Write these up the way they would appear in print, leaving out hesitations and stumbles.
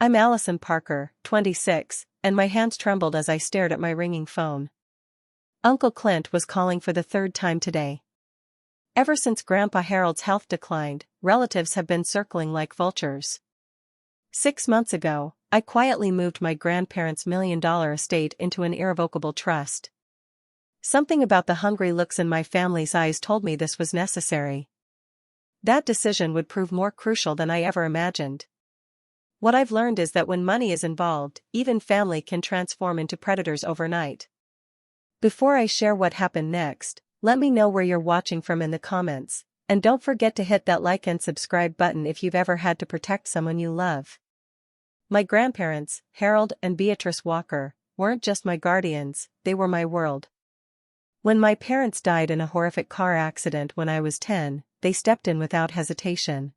I'm Allison Parker, 26, and my hands trembled as I stared at my ringing phone. Uncle Clint was calling for the third time today. Ever since Grandpa Harold's health declined, relatives have been circling like vultures. 6 months ago, I quietly moved my grandparents' $1 million estate into an irrevocable trust. Something about the hungry looks in my family's eyes told me this was necessary. That decision would prove more crucial than I ever imagined. What I've learned is that when money is involved, even family can transform into predators overnight. Before I share what happened next, let me know where you're watching from in the comments, and don't forget to hit that like and subscribe button if you've ever had to protect someone you love. My grandparents, Harold and Beatrice Walker, weren't just my guardians, they were my world. When my parents died in a horrific car accident when I was 10, they stepped in without hesitation.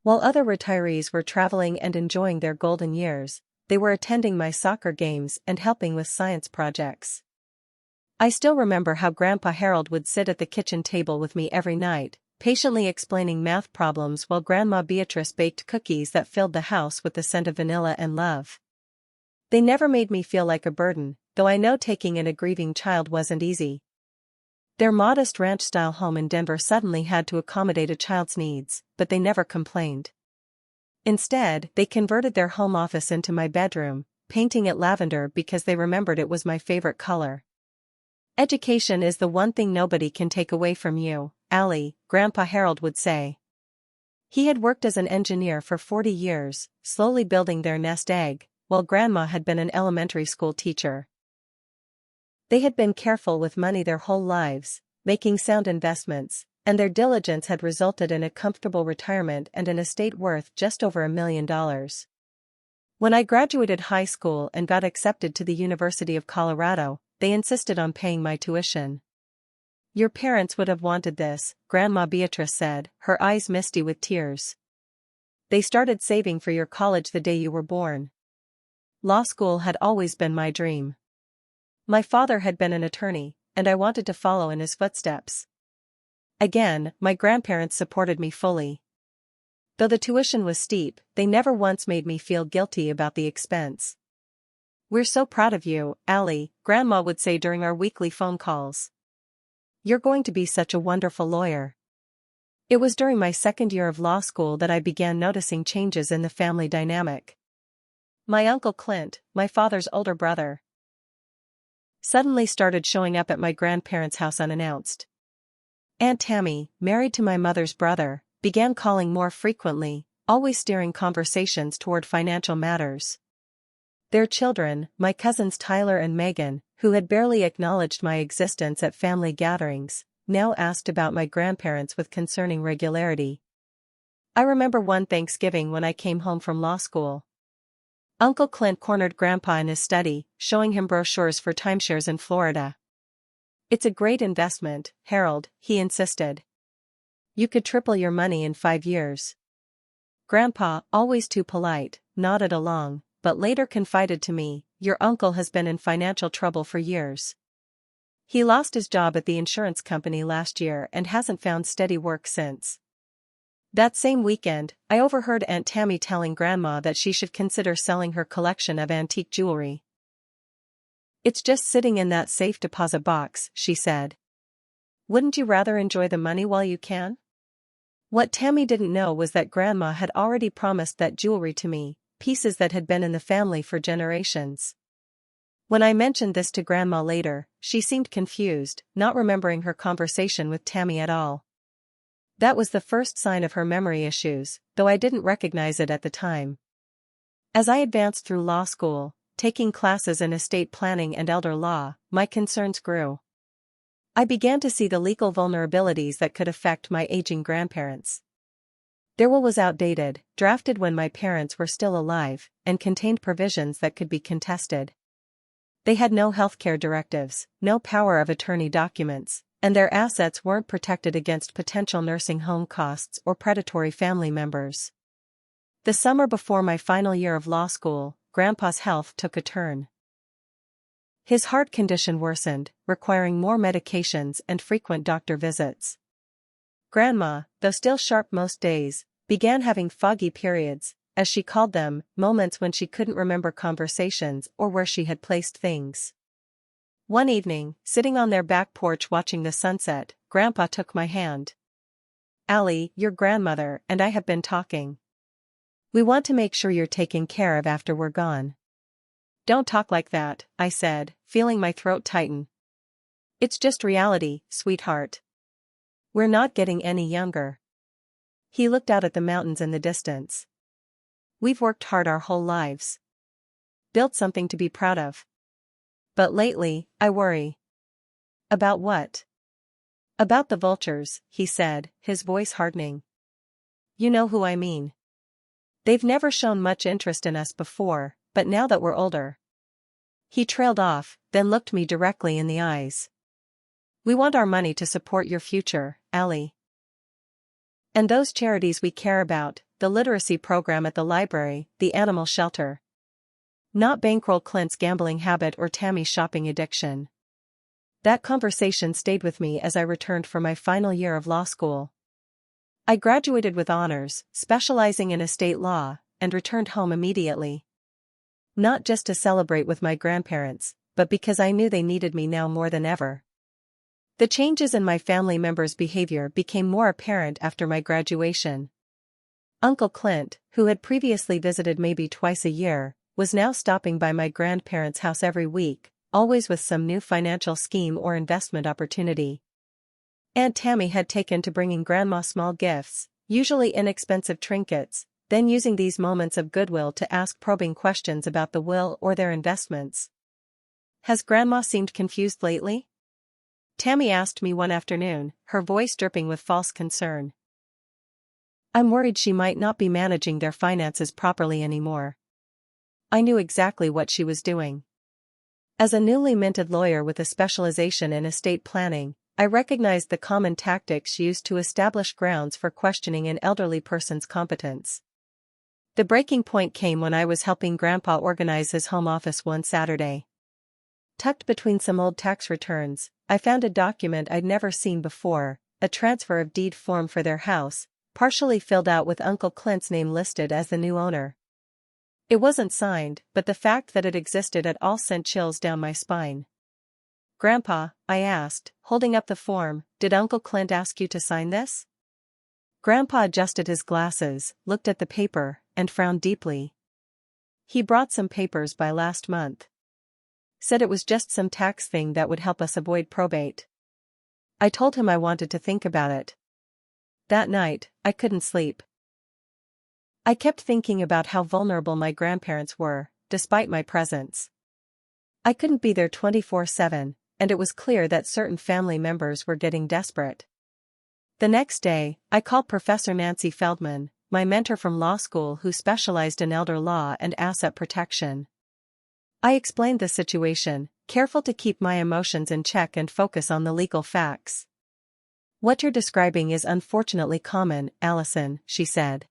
While other retirees were traveling and enjoying their golden years, they were attending my soccer games and helping with science projects. I still remember how Grandpa Harold would sit at the kitchen table with me every night, patiently explaining math problems while Grandma Beatrice baked cookies that filled the house with the scent of vanilla and love. They never made me feel like a burden, though I know taking in a grieving child wasn't easy. Their modest ranch-style home in Denver suddenly had to accommodate a child's needs, but they never complained. Instead, they converted their home office into my bedroom, painting it lavender because they remembered it was my favorite color. Education is the one thing nobody can take away from you, Allie, Grandpa Harold would say. He had worked as an engineer for 40 years, slowly building their nest egg, while Grandma had been an elementary school teacher. They had been careful with money their whole lives, making sound investments, and their diligence had resulted in a comfortable retirement and an estate worth just over $1 million. When I graduated high school and got accepted to the University of Colorado, they insisted on paying my tuition. Your parents would have wanted this, Grandma Beatrice said, her eyes misty with tears. They started saving for your college the day you were born. Law school had always been my dream. My father had been an attorney, and I wanted to follow in his footsteps. Again, my grandparents supported me fully. Though the tuition was steep, they never once made me feel guilty about the expense. We're so proud of you, Allie, Grandma would say during our weekly phone calls. You're going to be such a wonderful lawyer. It was during my second year of law school that I began noticing changes in the family dynamic. My Uncle Clint, my father's older brother, suddenly started showing up at my grandparents' house unannounced. Aunt Tammy, married to my mother's brother, began calling more frequently, always steering conversations toward financial matters. Their children, my cousins Tyler and Megan, who had barely acknowledged my existence at family gatherings, now asked about my grandparents with concerning regularity. I remember one Thanksgiving when I came home from law school. Uncle Clint cornered Grandpa in his study, showing him brochures for timeshares in Florida. It's a great investment, Harold, he insisted. You could triple your money in 5 years. Grandpa, always too polite, nodded along, but later confided to me, your uncle has been in financial trouble for years. He lost his job at the insurance company last year and hasn't found steady work since. That same weekend, I overheard Aunt Tammy telling Grandma that she should consider selling her collection of antique jewelry. It's just sitting in that safe deposit box, she said. Wouldn't you rather enjoy the money while you can? What Tammy didn't know was that Grandma had already promised that jewelry to me, pieces that had been in the family for generations. When I mentioned this to Grandma later, she seemed confused, not remembering her conversation with Tammy at all. That was the first sign of her memory issues, though I didn't recognize it at the time. As I advanced through law school, taking classes in estate planning and elder law, my concerns grew. I began to see the legal vulnerabilities that could affect my aging grandparents. Their will was outdated, drafted when my parents were still alive, and contained provisions that could be contested. They had no healthcare directives, no power of attorney documents, and their assets weren't protected against potential nursing home costs or predatory family members. The summer before my final year of law school, Grandpa's health took a turn. His heart condition worsened, requiring more medications and frequent doctor visits. Grandma, though still sharp most days, began having foggy periods, as she called them, moments when she couldn't remember conversations or where she had placed things. One evening, sitting on their back porch watching the sunset, Grandpa took my hand. "Allie, your grandmother and I have been talking. We want to make sure you're taken care of after we're gone." "Don't talk like that," I said, feeling my throat tighten. "It's just reality, sweetheart. We're not getting any younger." He looked out at the mountains in the distance. "We've worked hard our whole lives. Built something to be proud of. But lately, I worry." "About what?" "About the vultures," he said, his voice hardening. "You know who I mean. They've never shown much interest in us before, but now that we're older." He trailed off, then looked me directly in the eyes. "We want our money to support your future, Allie. And those charities we care about, the literacy program at the library, the animal shelter. Not bankroll Clint's gambling habit or Tammy's shopping addiction." That conversation stayed with me as I returned for my final year of law school. I graduated with honors, specializing in estate law, and returned home immediately. Not just to celebrate with my grandparents, but because I knew they needed me now more than ever. The changes in my family members' behavior became more apparent after my graduation. Uncle Clint, who had previously visited maybe twice a year, was now stopping by my grandparents' house every week, always with some new financial scheme or investment opportunity. Aunt Tammy had taken to bringing Grandma small gifts, usually inexpensive trinkets, then using these moments of goodwill to ask probing questions about the will or their investments. "Has Grandma seemed confused lately?" Tammy asked me one afternoon, her voice dripping with false concern. "I'm worried she might not be managing their finances properly anymore." I knew exactly what she was doing. As a newly minted lawyer with a specialization in estate planning, I recognized the common tactics used to establish grounds for questioning an elderly person's competence. The breaking point came when I was helping Grandpa organize his home office one Saturday. Tucked between some old tax returns, I found a document I'd never seen before, a transfer of deed form for their house, partially filled out with Uncle Clint's name listed as the new owner. It wasn't signed, but the fact that it existed at all sent chills down my spine. "Grandpa," I asked, holding up the form, "did Uncle Clint ask you to sign this?" Grandpa adjusted his glasses, looked at the paper, and frowned deeply. "He brought some papers by last month. Said it was just some tax thing that would help us avoid probate." I told him I wanted to think about it. That night, I couldn't sleep. I kept thinking about how vulnerable my grandparents were, despite my presence. I couldn't be there 24/7, and it was clear that certain family members were getting desperate. The next day, I called Professor Nancy Feldman, my mentor from law school who specialized in elder law and asset protection. I explained the situation, careful to keep my emotions in check and focus on the legal facts. "What you're describing is unfortunately common, Allison," she said.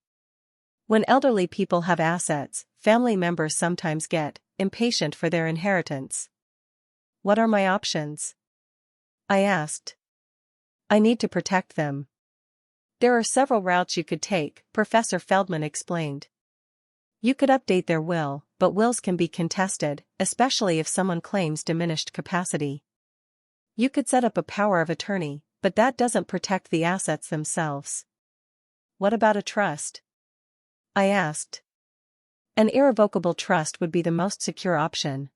"When elderly people have assets, family members sometimes get impatient for their inheritance." "What are my options?" I asked. "I need to protect them." "There are several routes you could take," Professor Feldman explained. "You could update their will, but wills can be contested, especially if someone claims diminished capacity. You could set up a power of attorney, but that doesn't protect the assets themselves." "What about a trust?" I asked. "An irrevocable trust would be the most secure option.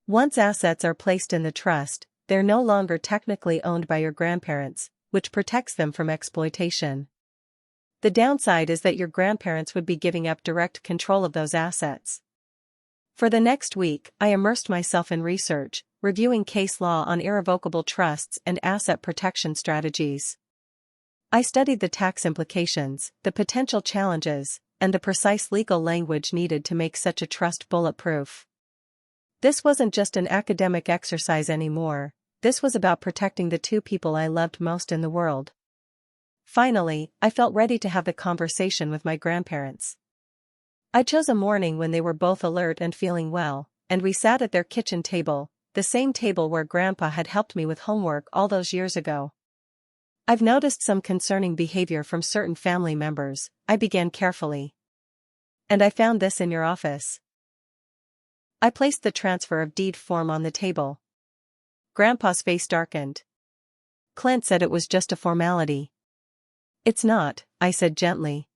Once assets are placed in the trust, they're no longer technically owned by your grandparents, which protects them from exploitation. The downside is that your grandparents would be giving up direct control of those assets." For the next week, I immersed myself in research, reviewing case law on irrevocable trusts and asset protection strategies. I studied the tax implications, the potential challenges, and the precise legal language needed to make such a trust bulletproof. This wasn't just an academic exercise anymore, this was about protecting the two people I loved most in the world. Finally, I felt ready to have the conversation with my grandparents. I chose a morning when they were both alert and feeling well, and we sat at their kitchen table, the same table where Grandpa had helped me with homework all those years ago. "I've noticed some concerning behavior from certain family members," I began carefully. And I found this in your office. I placed the transfer of deed form on the table. Grandpa's face darkened. Clint said it was just a formality. It's not, I said gently.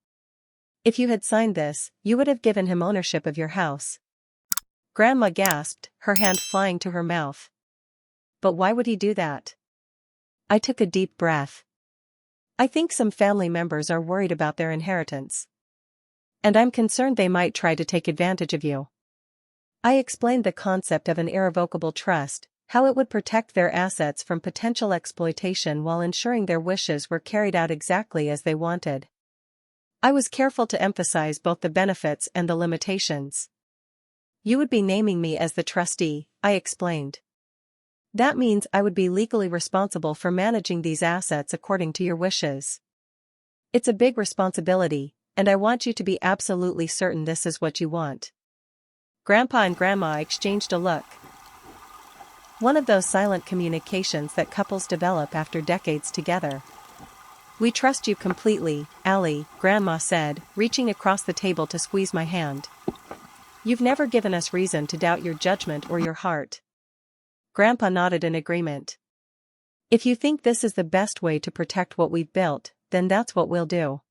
If you had signed this, you would have given him ownership of your house. Grandma gasped, her hand flying to her mouth. But why would he do that? I took a deep breath. I think some family members are worried about their inheritance. And I'm concerned they might try to take advantage of you. I explained the concept of an irrevocable trust, how it would protect their assets from potential exploitation while ensuring their wishes were carried out exactly as they wanted. I was careful to emphasize both the benefits and the limitations. You would be naming me as the trustee, I explained. That means I would be legally responsible for managing these assets according to your wishes. It's a big responsibility, and I want you to be absolutely certain this is what you want. Grandpa and Grandma exchanged a look. One of those silent communications that couples develop after decades together. We trust you completely, Allie, Grandma said, reaching across the table to squeeze my hand. You've never given us reason to doubt your judgment or your heart. Grandpa nodded in agreement. If you think this is the best way to protect what we've built, then that's what we'll do.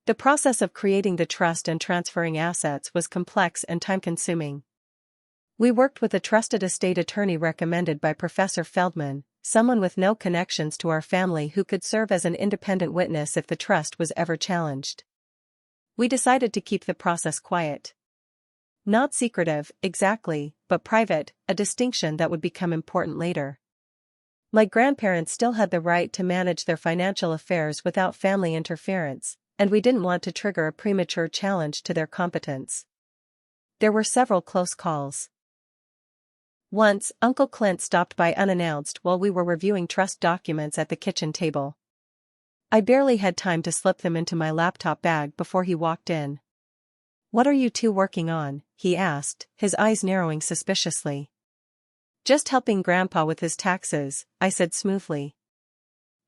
The process of creating the trust and transferring assets was complex and time-consuming. We worked with a trusted estate attorney recommended by Professor Feldman, someone with no connections to our family who could serve as an independent witness if the trust was ever challenged. We decided to keep the process quiet. Not secretive, exactly, but private, a distinction that would become important later. My grandparents still had the right to manage their financial affairs without family interference, and we didn't want to trigger a premature challenge to their competence. There were several close calls. Once, Uncle Clint stopped by unannounced while we were reviewing trust documents at the kitchen table. I barely had time to slip them into my laptop bag before he walked in. "What are you two working on?" he asked, his eyes narrowing suspiciously. "Just helping Grandpa with his taxes," I said smoothly.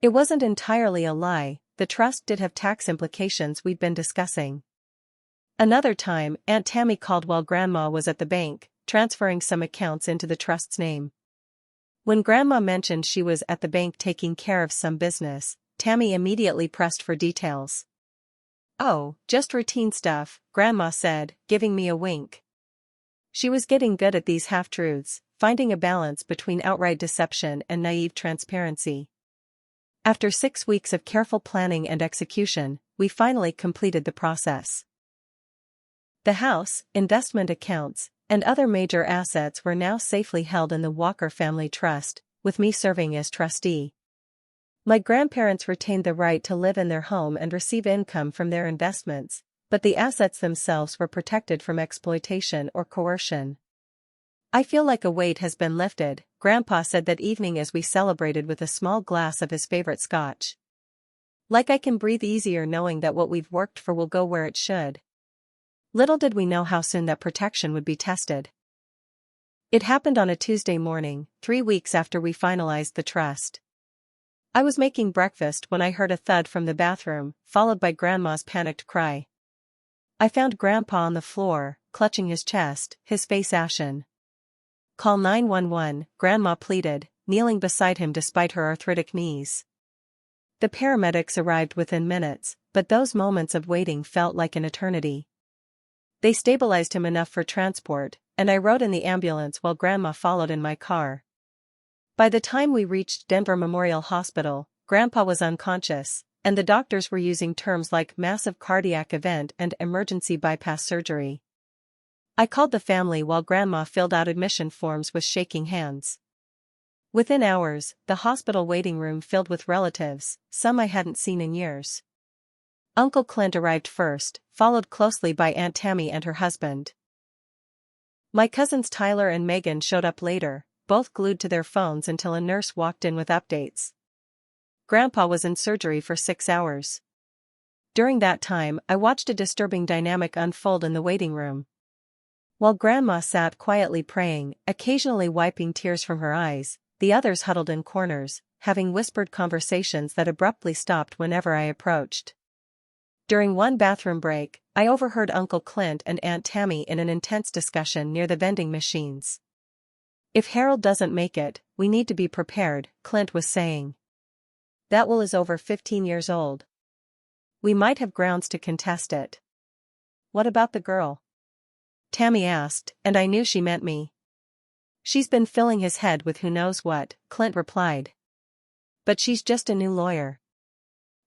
It wasn't entirely a lie, the trust did have tax implications we'd been discussing. Another time, Aunt Tammy called while Grandma was at the bank, transferring some accounts into the trust's name. When Grandma mentioned she was at the bank taking care of some business, Tammy immediately pressed for details. "Oh, just routine stuff," Grandma said, giving me a wink. She was getting good at these half-truths, finding a balance between outright deception and naive transparency. After 6 weeks of careful planning and execution, we finally completed the process. The house, investment accounts, and other major assets were now safely held in the Walker Family Trust, with me serving as trustee. My grandparents retained the right to live in their home and receive income from their investments, but the assets themselves were protected from exploitation or coercion. "I feel like a weight has been lifted," Grandpa said that evening as we celebrated with a small glass of his favorite scotch. "Like I can breathe easier knowing that what we've worked for will go where it should." Little did we know how soon that protection would be tested. It happened on a Tuesday morning, 3 weeks after we finalized the trust. I was making breakfast when I heard a thud from the bathroom, followed by Grandma's panicked cry. I found Grandpa on the floor, clutching his chest, his face ashen. "Call 911, Grandma pleaded, kneeling beside him despite her arthritic knees. The paramedics arrived within minutes, but those moments of waiting felt like an eternity. They stabilized him enough for transport, and I rode in the ambulance while Grandma followed in my car. By the time we reached Denver Memorial Hospital, Grandpa was unconscious, and the doctors were using terms like massive cardiac event and emergency bypass surgery. I called the family while Grandma filled out admission forms with shaking hands. Within hours, the hospital waiting room filled with relatives, some I hadn't seen in years. Uncle Clint arrived first, followed closely by Aunt Tammy and her husband. My cousins Tyler and Megan showed up later, both glued to their phones until a nurse walked in with updates. Grandpa was in surgery for 6 hours. During that time, I watched a disturbing dynamic unfold in the waiting room. While Grandma sat quietly praying, occasionally wiping tears from her eyes, the others huddled in corners, having whispered conversations that abruptly stopped whenever I approached. During one bathroom break, I overheard Uncle Clint and Aunt Tammy in an intense discussion near the vending machines. "If Harold doesn't make it, we need to be prepared," Clint was saying. "That will is over 15 years old. We might have grounds to contest it." "What about the girl?" Tammy asked, and I knew she meant me. "She's been filling his head with who knows what," Clint replied. "But she's just a new lawyer.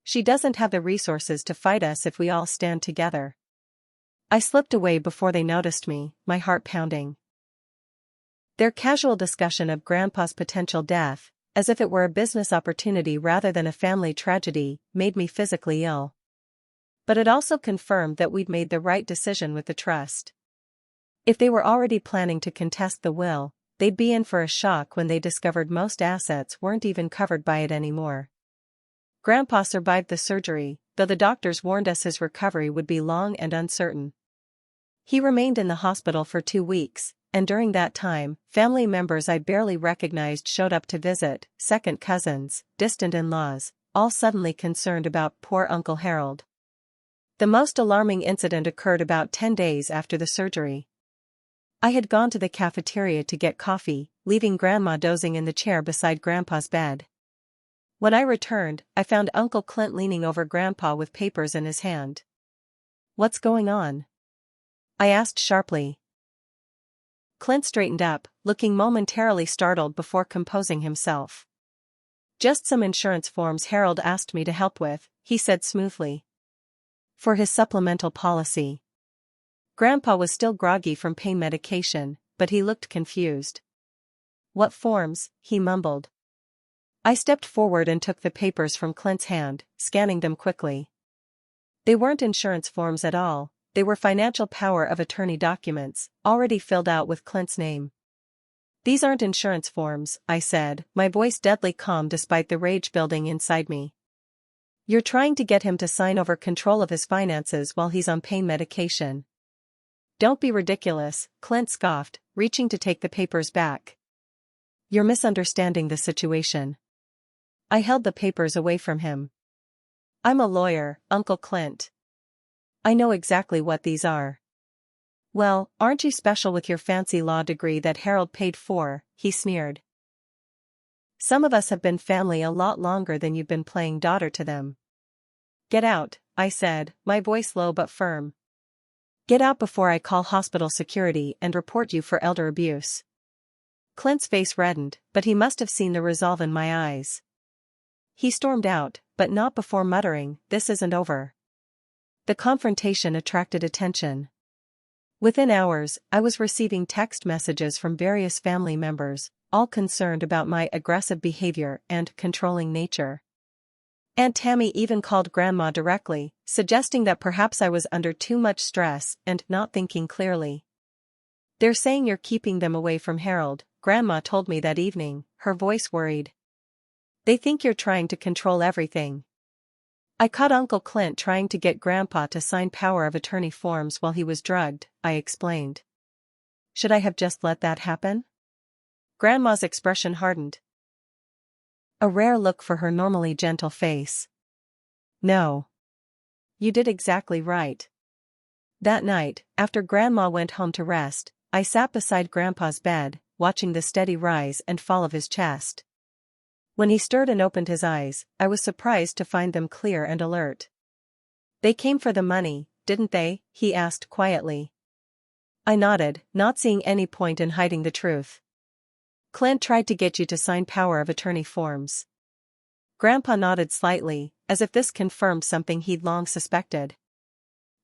She doesn't have the resources to fight us if we all stand together." I slipped away before they noticed me, my heart pounding. Their casual discussion of Grandpa's potential death, as if it were a business opportunity rather than a family tragedy, made me physically ill. But it also confirmed that we'd made the right decision with the trust. If they were already planning to contest the will, they'd be in for a shock when they discovered most assets weren't even covered by it anymore. Grandpa survived the surgery, though the doctors warned us his recovery would be long and uncertain. He remained in the hospital for 2 weeks, and during that time, family members I barely recognized showed up to visit, second cousins, distant in-laws, all suddenly concerned about poor Uncle Harold. The most alarming incident occurred about 10 days after the surgery. I had gone to the cafeteria to get coffee, leaving Grandma dozing in the chair beside Grandpa's bed. When I returned, I found Uncle Clint leaning over Grandpa with papers in his hand. "What's going on?" I asked sharply. Clint straightened up, looking momentarily startled before composing himself. "Just some insurance forms Harold asked me to help with," he said smoothly. "For his supplemental policy." Grandpa was still groggy from pain medication, but he looked confused. "What forms?" he mumbled. I stepped forward and took the papers from Clint's hand, scanning them quickly. They weren't insurance forms at all, they were financial power of attorney documents, already filled out with Clint's name. "These aren't insurance forms," I said, my voice deadly calm despite the rage building inside me. "You're trying to get him to sign over control of his finances while he's on pain medication." "Don't be ridiculous," Clint scoffed, reaching to take the papers back. "You're misunderstanding the situation." I held the papers away from him. "I'm a lawyer, Uncle Clint. I know exactly what these are." "Well, aren't you special with your fancy law degree that Harold paid for?" he sneered. "Some of us have been family a lot longer than you've been playing daughter to them." "Get out," I said, my voice low but firm. "Get out before I call hospital security and report you for elder abuse." Clint's face reddened, but he must have seen the resolve in my eyes. He stormed out, but not before muttering, "This isn't over." The confrontation attracted attention. Within hours, I was receiving text messages from various family members, all concerned about my aggressive behavior and controlling nature. Aunt Tammy even called Grandma directly, suggesting that perhaps I was under too much stress and not thinking clearly. "They're saying you're keeping them away from Harold," Grandma told me that evening, her voice worried. "They think you're trying to control everything." I caught Uncle Clint trying to get Grandpa to sign power of attorney forms while he was drugged, I explained. "Should I have just let that happen?" Grandma's expression hardened. A rare look for her normally gentle face. "No. You did exactly right." That night, after Grandma went home to rest, I sat beside Grandpa's bed, watching the steady rise and fall of his chest. When he stirred and opened his eyes, I was surprised to find them clear and alert. "They came for the money, didn't they?" he asked quietly. I nodded, not seeing any point in hiding the truth. "Clint tried to get you to sign power of attorney forms." Grandpa nodded slightly, as if this confirmed something he'd long suspected.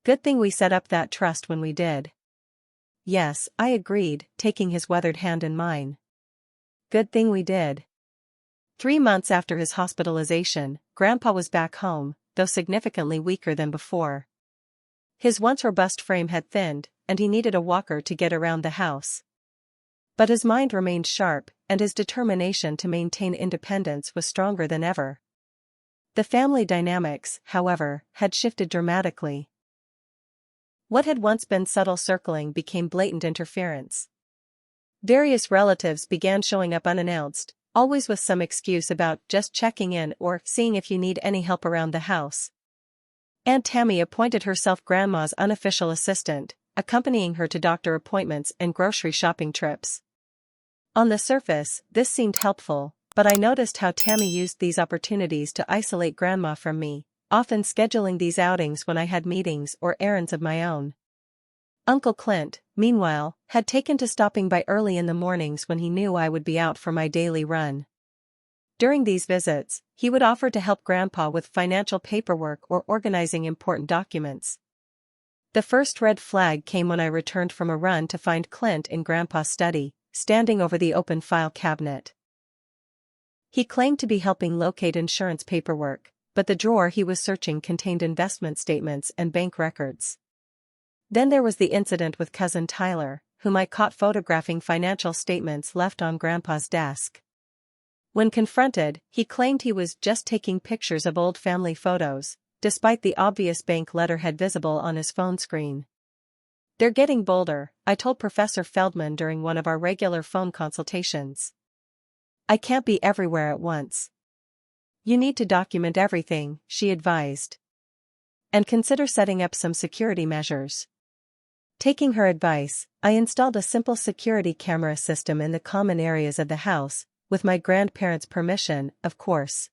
"Good thing we set up that trust when we did." "Yes," I agreed, taking his weathered hand in mine. "Good thing we did." 3 months after his hospitalization, Grandpa was back home, though significantly weaker than before. His once robust frame had thinned, and he needed a walker to get around the house. But his mind remained sharp, and his determination to maintain independence was stronger than ever. The family dynamics, however, had shifted dramatically. What had once been subtle circling became blatant interference. Various relatives began showing up unannounced, always with some excuse about just checking in or seeing if you need any help around the house. Aunt Tammy appointed herself Grandma's unofficial assistant, accompanying her to doctor appointments and grocery shopping trips. On the surface, this seemed helpful, but I noticed how Tammy used these opportunities to isolate Grandma from me, often scheduling these outings when I had meetings or errands of my own. Uncle Clint, meanwhile, had taken to stopping by early in the mornings when he knew I would be out for my daily run. During these visits, he would offer to help Grandpa with financial paperwork or organizing important documents. The first red flag came when I returned from a run to find Clint in Grandpa's study, standing over the open file cabinet. He claimed to be helping locate insurance paperwork, but the drawer he was searching contained investment statements and bank records. Then there was the incident with cousin Tyler, whom I caught photographing financial statements left on Grandpa's desk. When confronted, he claimed he was just taking pictures of old family photos, despite the obvious bank letterhead visible on his phone screen. "They're getting bolder," I told Professor Feldman during one of our regular phone consultations. "I can't be everywhere at once." "You need to document everything," she advised. "And consider setting up some security measures." Taking her advice, I installed a simple security camera system in the common areas of the house, with my grandparents' permission, of course.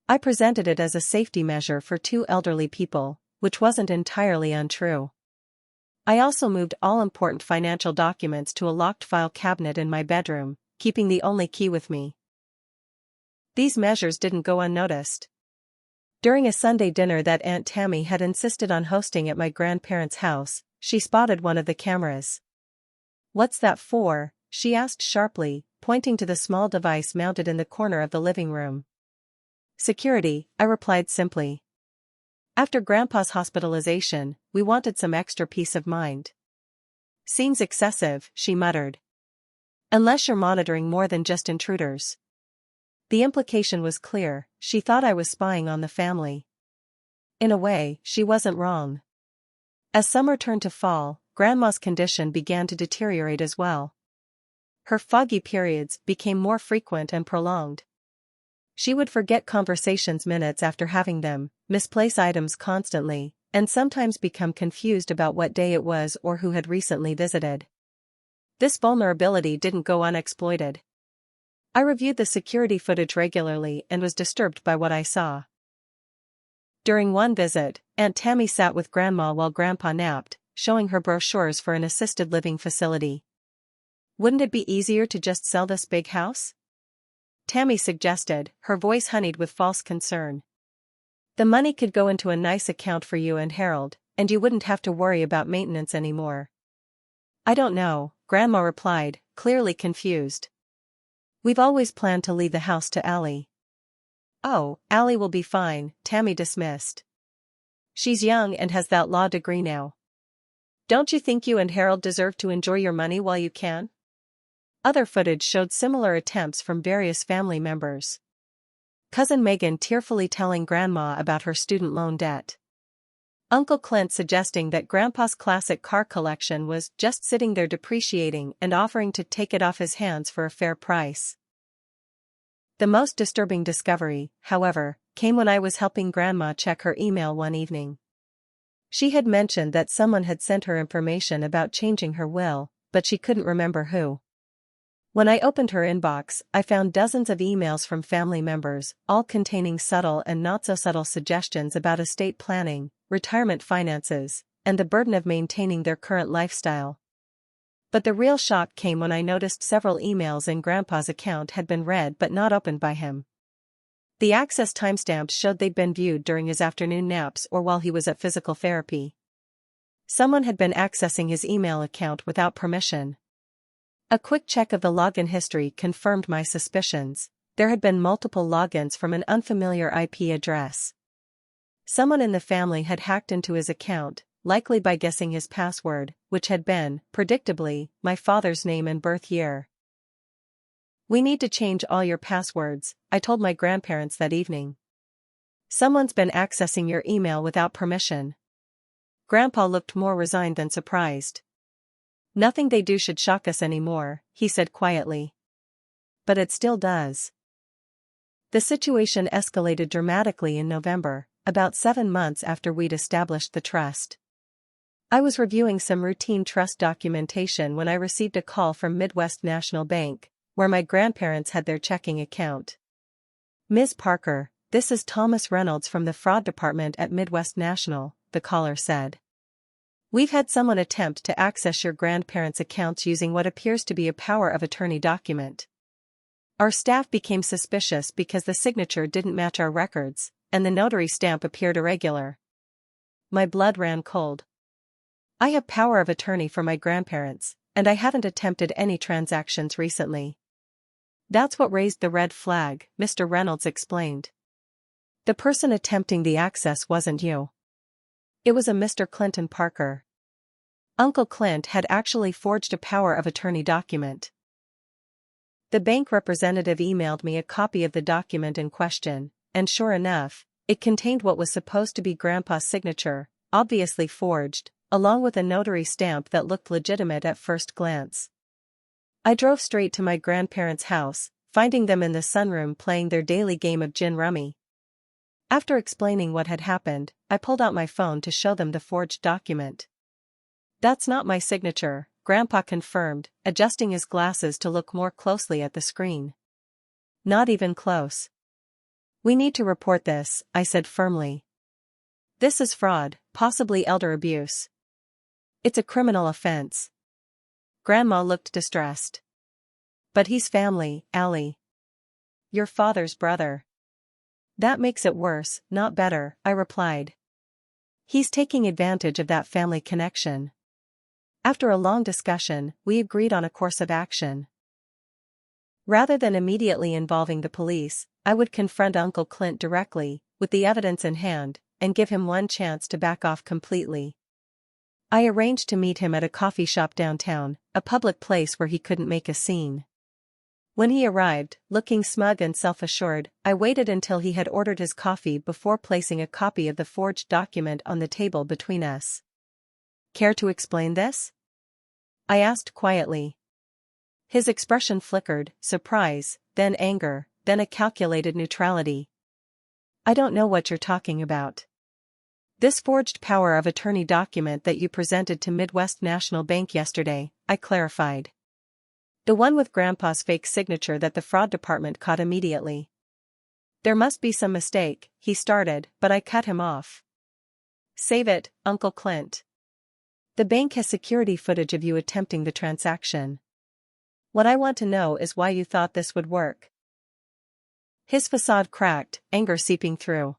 I presented it as a safety measure for two elderly people, which wasn't entirely untrue. I also moved all important financial documents to a locked file cabinet in my bedroom, keeping the only key with me. These measures didn't go unnoticed. During a Sunday dinner that Aunt Tammy had insisted on hosting at my grandparents' house, she spotted one of the cameras. "What's that for?" she asked sharply, pointing to the small device mounted in the corner of the living room. "Security," I replied simply. "After Grandpa's hospitalization, we wanted some extra peace of mind." "Seems excessive," she muttered. "Unless you're monitoring more than just intruders." The implication was clear: she thought I was spying on the family. In a way, she wasn't wrong. As summer turned to fall, Grandma's condition began to deteriorate as well. Her foggy periods became more frequent and prolonged. She would forget conversations minutes after having them, misplace items constantly, and sometimes become confused about what day it was or who had recently visited. This vulnerability didn't go unexploited. I reviewed the security footage regularly and was disturbed by what I saw. During one visit, Aunt Tammy sat with Grandma while Grandpa napped, showing her brochures for an assisted living facility. "Wouldn't it be easier to just sell this big house?" Tammy suggested, her voice honeyed with false concern. "The money could go into a nice account for you and Harold, and you wouldn't have to worry about maintenance anymore." "I don't know," Grandma replied, clearly confused. "We've always planned to leave the house to Allie." "Oh, Allie will be fine," Tammy dismissed. "She's young and has that law degree now. Don't you think you and Harold deserve to enjoy your money while you can?" Other footage showed similar attempts from various family members. Cousin Megan tearfully telling Grandma about her student loan debt. Uncle Clint suggesting that Grandpa's classic car collection was just sitting there depreciating and offering to take it off his hands for a fair price. The most disturbing discovery, however, came when I was helping Grandma check her email one evening. She had mentioned that someone had sent her information about changing her will, but she couldn't remember who. When I opened her inbox, I found dozens of emails from family members, all containing subtle and not-so-subtle suggestions about estate planning, retirement finances, and the burden of maintaining their current lifestyle. But the real shock came when I noticed several emails in Grandpa's account had been read but not opened by him. The access timestamps showed they'd been viewed during his afternoon naps or while he was at physical therapy. Someone had been accessing his email account without permission. A quick check of the login history confirmed my suspicions. There had been multiple logins from an unfamiliar IP address. Someone in the family had hacked into his account, likely by guessing his password, which had been, predictably, my father's name and birth year. "We need to change all your passwords," I told my grandparents that evening. "Someone's been accessing your email without permission." Grandpa looked more resigned than surprised. "Nothing they do should shock us anymore," he said quietly. "But it still does." The situation escalated dramatically in November, about 7 months after we'd established the trust. I was reviewing some routine trust documentation when I received a call from Midwest National Bank, where my grandparents had their checking account. "Ms. Parker, this is Thomas Reynolds from the fraud department at Midwest National," the caller said. "We've had someone attempt to access your grandparents' accounts using what appears to be a power of attorney document. Our staff became suspicious because the signature didn't match our records, and the notary stamp appeared irregular." My blood ran cold. I have power of attorney for my grandparents, and I haven't attempted any transactions recently. "That's what raised the red flag," Mr. Reynolds explained. "The person attempting the access wasn't you. It was a Mr. Clinton Parker. Uncle Clint had actually forged a power of attorney document." The bank representative emailed me a copy of the document in question, and sure enough, it contained what was supposed to be Grandpa's signature, obviously forged, along with a notary stamp that looked legitimate at first glance. I drove straight to my grandparents' house, finding them in the sunroom playing their daily game of gin rummy. After explaining what had happened, I pulled out my phone to show them the forged document. "That's not my signature," Grandpa confirmed, adjusting his glasses to look more closely at the screen. "Not even close." "We need to report this," I said firmly. "This is fraud, possibly elder abuse. It's a criminal offense." Grandma looked distressed. "But he's family, Allie. Your father's brother." "That makes it worse, not better," I replied. "He's taking advantage of that family connection." After a long discussion, we agreed on a course of action. Rather than immediately involving the police, I would confront Uncle Clint directly, with the evidence in hand, and give him one chance to back off completely. I arranged to meet him at a coffee shop downtown, a public place where he couldn't make a scene. When he arrived, looking smug and self-assured, I waited until he had ordered his coffee before placing a copy of the forged document on the table between us. "Care to explain this?" I asked quietly. His expression flickered, surprise, then anger, then a calculated neutrality. "I don't know what you're talking about. This forged power of attorney document that you presented to Midwest National Bank yesterday," I clarified. "The one with Grandpa's fake signature that the fraud department caught immediately." "There must be some mistake," he started, but I cut him off. "Save it, Uncle Clint. The bank has security footage of you attempting the transaction. What I want to know is why you thought this would work." His facade cracked, anger seeping through.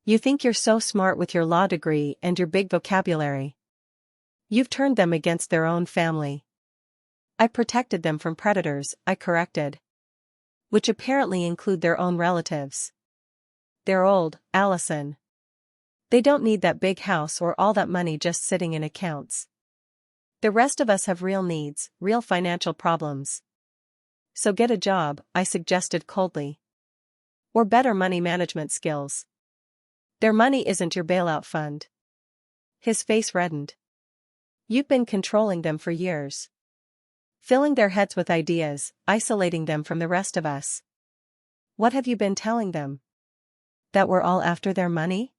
"You think you're so smart with your law degree and your big vocabulary. You've turned them against their own family." "I protected them from predators," I corrected. "Which apparently include their own relatives. They're old, Allison. They don't need that big house or all that money just sitting in accounts. The rest of us have real needs, real financial problems. So get a job," I suggested coldly. "Or better money management skills. Their money isn't your bailout fund." His face reddened. "You've been controlling them for years. Filling their heads with ideas, isolating them from the rest of us. What have you been telling them? That we're all after their money?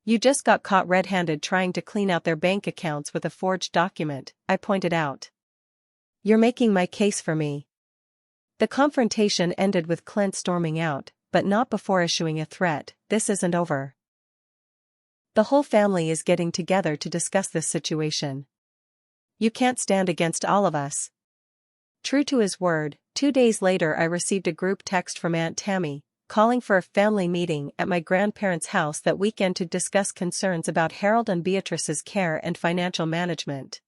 You just got caught red-handed trying to clean out their bank accounts with a forged document," I pointed out. "You're making my case for me." The confrontation ended with Clint storming out, but not before issuing a threat: "This isn't over. The whole family is getting together to discuss this situation. You can't stand against all of us." True to his word, 2 days later I received a group text from Aunt Tammy, calling for a family meeting at my grandparents' house that weekend to discuss concerns about Harold and Beatrice's care and financial management.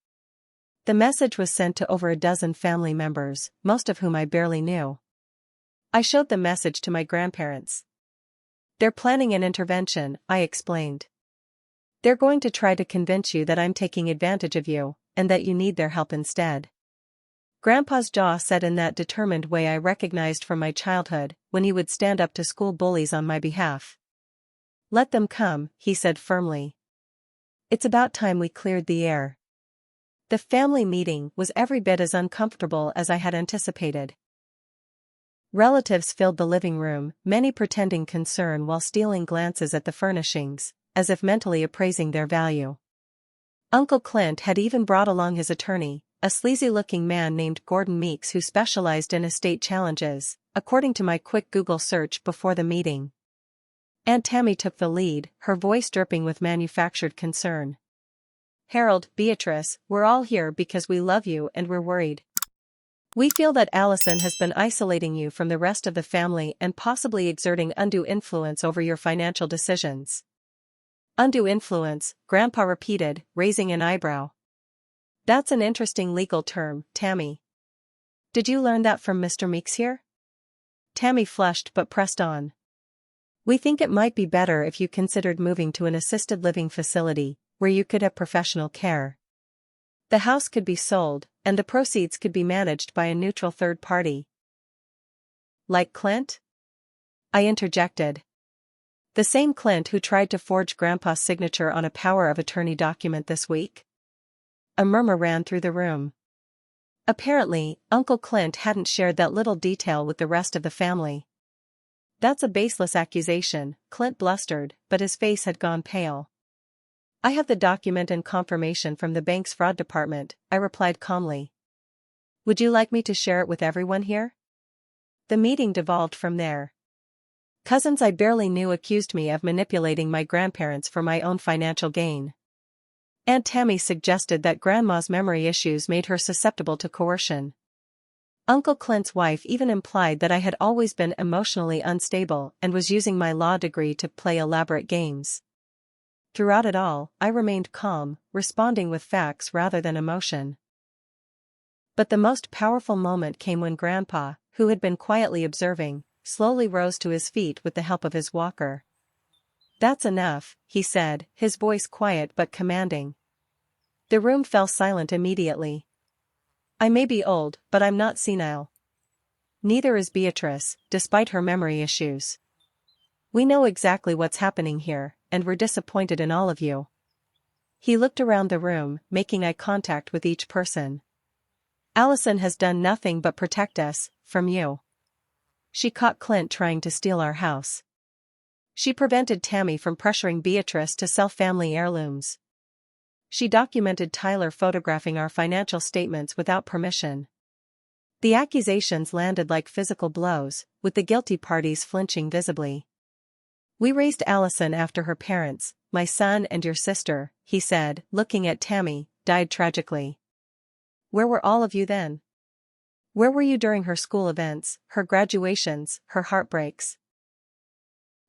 The message was sent to over a dozen family members, most of whom I barely knew. I showed the message to my grandparents. "They're planning an intervention," I explained. "They're going to try to convince you that I'm taking advantage of you, and that you need their help instead." Grandpa's jaw set in that determined way I recognized from my childhood, when he would stand up to school bullies on my behalf. "Let them come," he said firmly. "It's about time we cleared the air." The family meeting was every bit as uncomfortable as I had anticipated. Relatives filled the living room, many pretending concern while stealing glances at the furnishings, as if mentally appraising their value. Uncle Clint had even brought along his attorney, a sleazy-looking man named Gordon Meeks who specialized in estate challenges, according to my quick Google search before the meeting. Aunt Tammy took the lead, her voice dripping with manufactured concern. "Harold, Beatrice, we're all here because we love you and we're worried. We feel that Allison has been isolating you from the rest of the family and possibly exerting undue influence over your financial decisions." "Undue influence," Grandpa repeated, raising an eyebrow. "That's an interesting legal term, Tammy. Did you learn that from Mr. Meeks here?" Tammy flushed but pressed on. "We think it might be better if you considered moving to an assisted living facility, where you could have professional care. The house could be sold, and the proceeds could be managed by a neutral third party." "Like Clint?" I interjected. "The same Clint who tried to forge Grandpa's signature on a power of attorney document this week?" A murmur ran through the room. Apparently, Uncle Clint hadn't shared that little detail with the rest of the family. "That's a baseless accusation," Clint blustered, but his face had gone pale. "I have the document and confirmation from the bank's fraud department," I replied calmly. "Would you like me to share it with everyone here?" The meeting devolved from there. Cousins I barely knew accused me of manipulating my grandparents for my own financial gain. Aunt Tammy suggested that Grandma's memory issues made her susceptible to coercion. Uncle Clint's wife even implied that I had always been emotionally unstable and was using my law degree to play elaborate games. Throughout it all, I remained calm, responding with facts rather than emotion. But the most powerful moment came when Grandpa, who had been quietly observing, slowly rose to his feet with the help of his walker. "That's enough," he said, his voice quiet but commanding. The room fell silent immediately. "I may be old, but I'm not senile. Neither is Beatrice, despite her memory issues. We know exactly what's happening here, and we're disappointed in all of you." He looked around the room, making eye contact with each person. "Allison has done nothing but protect us from you. She caught Clint trying to steal our house. She prevented Tammy from pressuring Beatrice to sell family heirlooms. She documented Tyler photographing our financial statements without permission." The accusations landed like physical blows, with the guilty parties flinching visibly. "We raised Allison after her parents, my son and your sister," he said, looking at Tammy, "died tragically. Where were all of you then? Where were you during her school events, her graduations, her heartbreaks?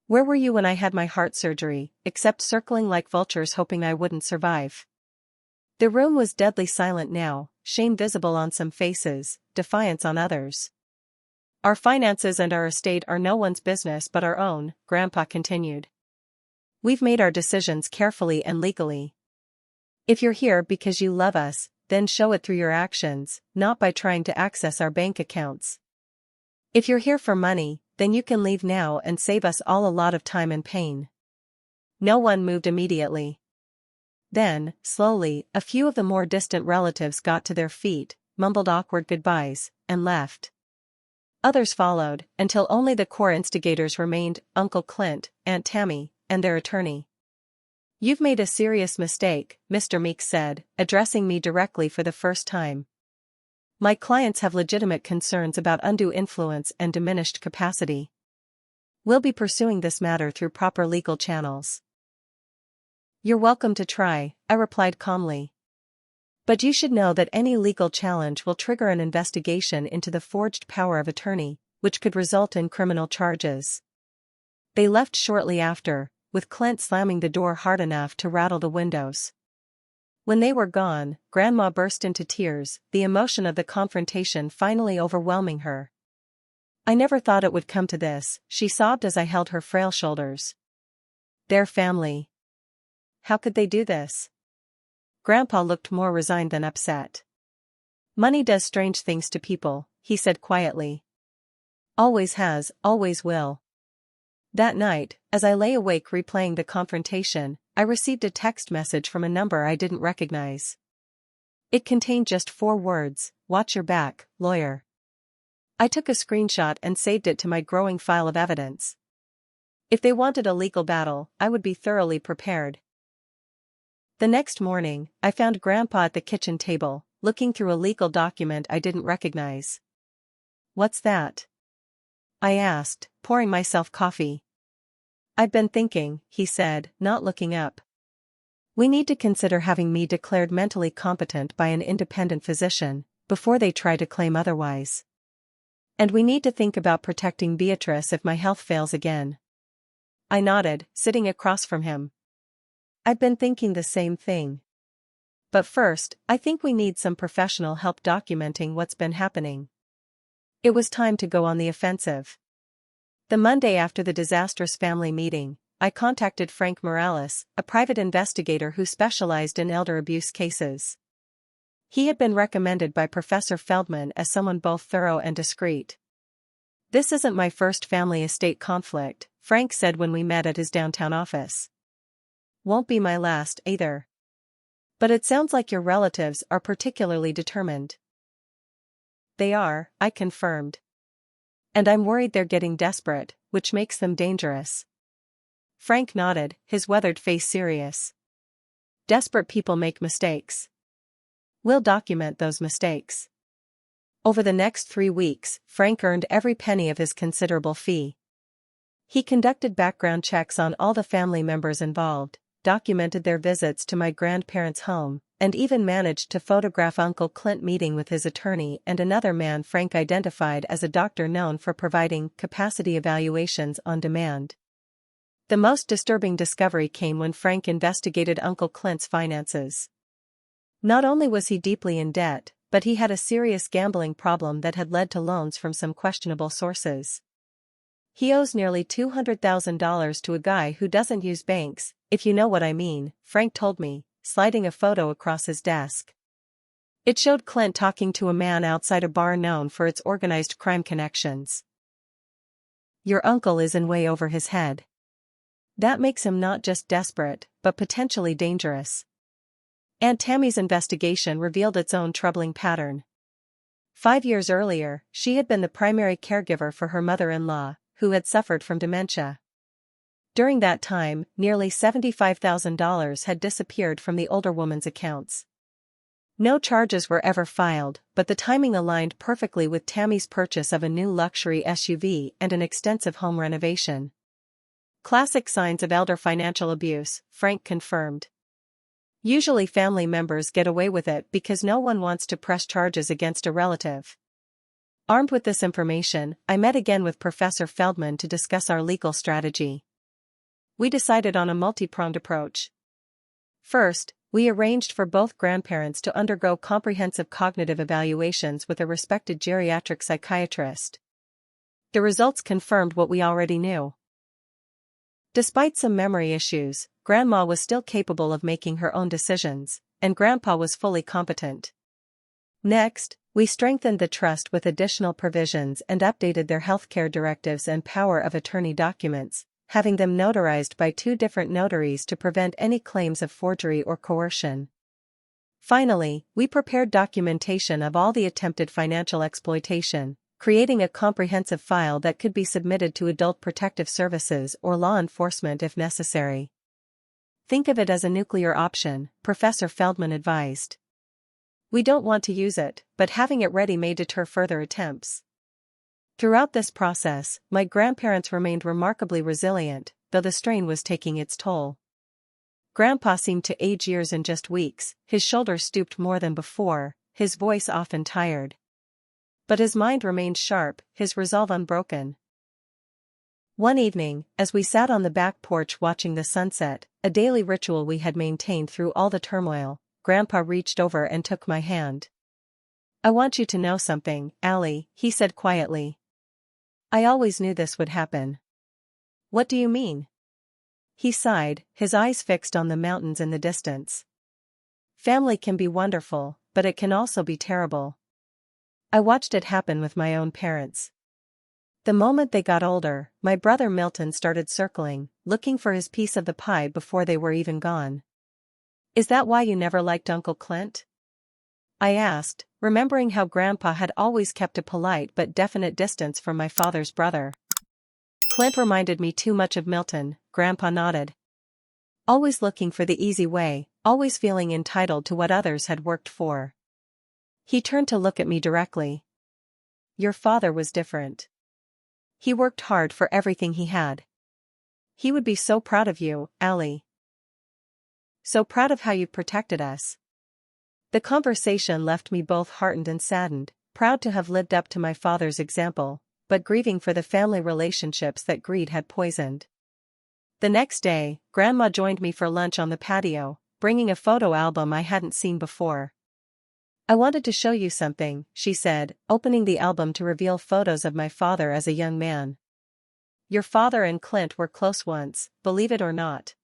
Where were you when I had my heart surgery, except circling like vultures hoping I wouldn't survive?" The room was deadly silent now, shame visible on some faces, defiance on others. "Our finances and our estate are no one's business but our own," Grandpa continued. "We've made our decisions carefully and legally. If you're here because you love us, then show it through your actions, not by trying to access our bank accounts. If you're here for money, then you can leave now and save us all a lot of time and pain." No one moved immediately. Then, slowly, a few of the more distant relatives got to their feet, mumbled awkward goodbyes, and left. Others followed, until only the core instigators remained, Uncle Clint, Aunt Tammy, and their attorney. "You've made a serious mistake," Mr. Meeks said, addressing me directly for the first time. "My clients have legitimate concerns about undue influence and diminished capacity. We'll be pursuing this matter through proper legal channels." "You're welcome to try," I replied calmly. "But you should know that any legal challenge will trigger an investigation into the forged power of attorney, which could result in criminal charges." They left shortly after, with Clint slamming the door hard enough to rattle the windows. When they were gone, Grandma burst into tears, the emotion of the confrontation finally overwhelming her. "I never thought it would come to this," she sobbed as I held her frail shoulders. "Their family. How could they do this?" Grandpa looked more resigned than upset. "Money does strange things to people," he said quietly. "Always has, always will." That night, as I lay awake replaying the confrontation, I received a text message from a number I didn't recognize. It contained just 4 words, "Watch your back, lawyer." I took a screenshot and saved it to my growing file of evidence. If they wanted a legal battle, I would be thoroughly prepared. The next morning, I found Grandpa at the kitchen table, looking through a legal document I didn't recognize. "What's that?" I asked, pouring myself coffee. "I've been thinking," he said, not looking up. "We need to consider having me declared mentally competent by an independent physician, before they try to claim otherwise. And we need to think about protecting Beatrice if my health fails again." I nodded, sitting across from him. "I've been thinking the same thing. But first, I think we need some professional help documenting what's been happening." It was time to go on the offensive. The Monday after the disastrous family meeting, I contacted Frank Morales, a private investigator who specialized in elder abuse cases. He had been recommended by Professor Feldman as someone both thorough and discreet. "This isn't my first family estate conflict," Frank said when we met at his downtown office. "Won't be my last, either. But it sounds like your relatives are particularly determined." "They are," I confirmed. "And I'm worried they're getting desperate, which makes them dangerous." Frank nodded, his weathered face serious. "Desperate people make mistakes. We'll document those mistakes." Over the next 3 weeks, Frank earned every penny of his considerable fee. He conducted background checks on all the family members involved, documented their visits to my grandparents' home, and even managed to photograph Uncle Clint meeting with his attorney and another man Frank identified as a doctor known for providing capacity evaluations on demand. The most disturbing discovery came when Frank investigated Uncle Clint's finances. Not only was he deeply in debt, but he had a serious gambling problem that had led to loans from some questionable sources. "He owes nearly $200,000 to a guy who doesn't use banks, if you know what I mean," Frank told me, sliding a photo across his desk. It showed Clint talking to a man outside a bar known for its organized crime connections. "Your uncle is in way over his head. That makes him not just desperate, but potentially dangerous." Aunt Tammy's investigation revealed its own troubling pattern. 5 years earlier, she had been the primary caregiver for her mother-in-law, who had suffered from dementia. During that time, nearly $75,000 had disappeared from the older woman's accounts. No charges were ever filed, but the timing aligned perfectly with Tammy's purchase of a new luxury SUV and an extensive home renovation. "Classic signs of elder financial abuse," Frank confirmed. "Usually family members get away with it because no one wants to press charges against a relative." Armed with this information, I met again with Professor Feldman to discuss our legal strategy. We decided on a multi-pronged approach. First, we arranged for both grandparents to undergo comprehensive cognitive evaluations with a respected geriatric psychiatrist. The results confirmed what we already knew. Despite some memory issues, Grandma was still capable of making her own decisions, and Grandpa was fully competent. Next, we strengthened the trust with additional provisions and updated their healthcare directives and power of attorney documents, having them notarized by 2 different notaries to prevent any claims of forgery or coercion. Finally, we prepared documentation of all the attempted financial exploitation, creating a comprehensive file that could be submitted to Adult Protective Services or law enforcement if necessary. "Think of it as a nuclear option," Professor Feldman advised. "We don't want to use it, but having it ready may deter further attempts." Throughout this process, my grandparents remained remarkably resilient, though the strain was taking its toll. Grandpa seemed to age years in just weeks, his shoulders stooped more than before, his voice often tired. But his mind remained sharp, his resolve unbroken. One evening, as we sat on the back porch watching the sunset, a daily ritual we had maintained through all the turmoil, Grandpa reached over and took my hand. "I want you to know something, Allie," he said quietly. "I always knew this would happen." "What do you mean?" He sighed, his eyes fixed on the mountains in the distance. "Family can be wonderful, but it can also be terrible. I watched it happen with my own parents. The moment they got older, my brother Milton started circling, looking for his piece of the pie before they were even gone." "Is that why you never liked Uncle Clint?" I asked, remembering how Grandpa had always kept a polite but definite distance from my father's brother. Clint reminded me too much of Milton, Grandpa nodded. Always looking for the easy way, always feeling entitled to what others had worked for. He turned to look at me directly. Your father was different. He worked hard for everything he had. He would be so proud of you, Allie. So proud of how you protected us. The conversation left me both heartened and saddened, proud to have lived up to my father's example, but grieving for the family relationships that greed had poisoned. The next day, Grandma joined me for lunch on the patio, bringing a photo album I hadn't seen before. I wanted to show you something, she said, opening the album to reveal photos of my father as a young man. Your father and Clint were close once, believe it or not.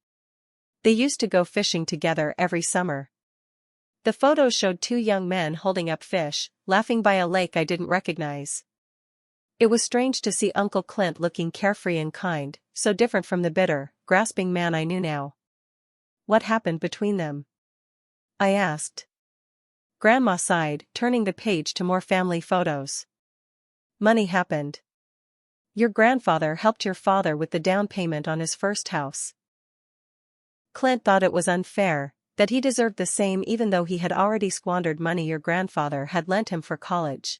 They used to go fishing together every summer. The photos showed two young men holding up fish, laughing by a lake I didn't recognize. It was strange to see Uncle Clint looking carefree and kind, so different from the bitter, grasping man I knew now. What happened between them? I asked. Grandma sighed, turning the page to more family photos. Money happened. Your grandfather helped your father with the down payment on his first house. Clint thought it was unfair, that he deserved the same even though he had already squandered money your grandfather had lent him for college.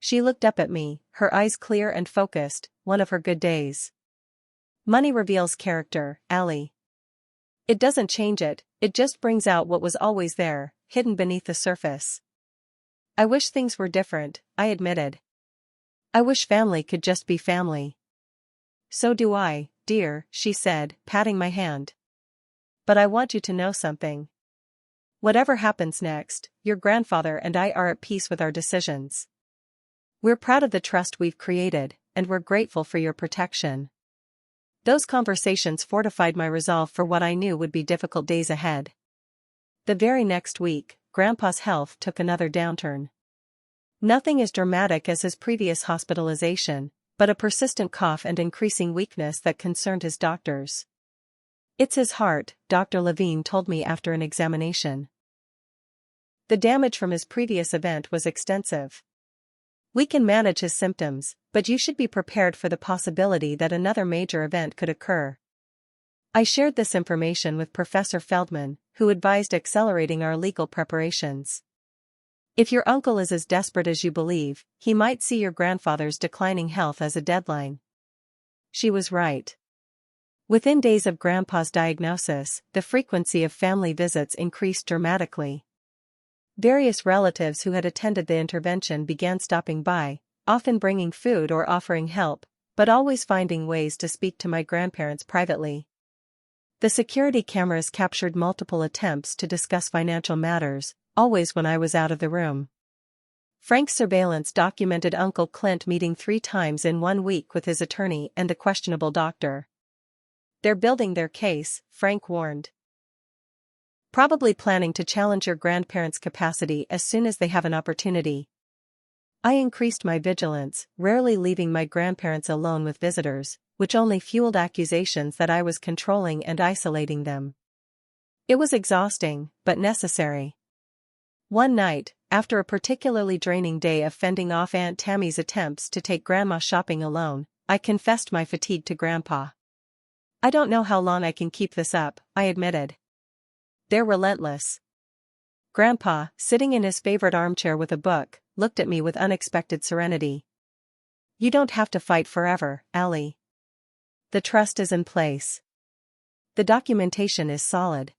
She looked up at me, her eyes clear and focused, one of her good days. Money reveals character, Allie. It doesn't change it, it just brings out what was always there, hidden beneath the surface. I wish things were different, I admitted. I wish family could just be family. So do I, dear, she said, patting my hand. But I want you to know something. Whatever happens next, your grandfather and I are at peace with our decisions. We're proud of the trust we've created, and we're grateful for your protection. Those conversations fortified my resolve for what I knew would be difficult days ahead. The very next week, Grandpa's health took another downturn. Nothing as dramatic as his previous hospitalization, but a persistent cough and increasing weakness that concerned his doctors. It's his heart, Dr. Levine told me after an examination. The damage from his previous event was extensive. We can manage his symptoms, but you should be prepared for the possibility that another major event could occur. I shared this information with Professor Feldman, who advised accelerating our legal preparations. If your uncle is as desperate as you believe, he might see your grandfather's declining health as a deadline. She was right. Within days of Grandpa's diagnosis, the frequency of family visits increased dramatically. Various relatives who had attended the intervention began stopping by, often bringing food or offering help, but always finding ways to speak to my grandparents privately. The security cameras captured multiple attempts to discuss financial matters, always when I was out of the room. Frank's surveillance documented Uncle Clint meeting 3 times in 1 week with his attorney and the questionable doctor. They're building their case, Frank warned. Probably planning to challenge your grandparents' capacity as soon as they have an opportunity. I increased my vigilance, rarely leaving my grandparents alone with visitors, which only fueled accusations that I was controlling and isolating them. It was exhausting, but necessary. One night, after a particularly draining day of fending off Aunt Tammy's attempts to take Grandma shopping alone, I confessed my fatigue to Grandpa. I don't know how long I can keep this up, I admitted. They're relentless. Grandpa, sitting in his favorite armchair with a book, looked at me with unexpected serenity. You don't have to fight forever, Allie. The trust is in place. The documentation is solid.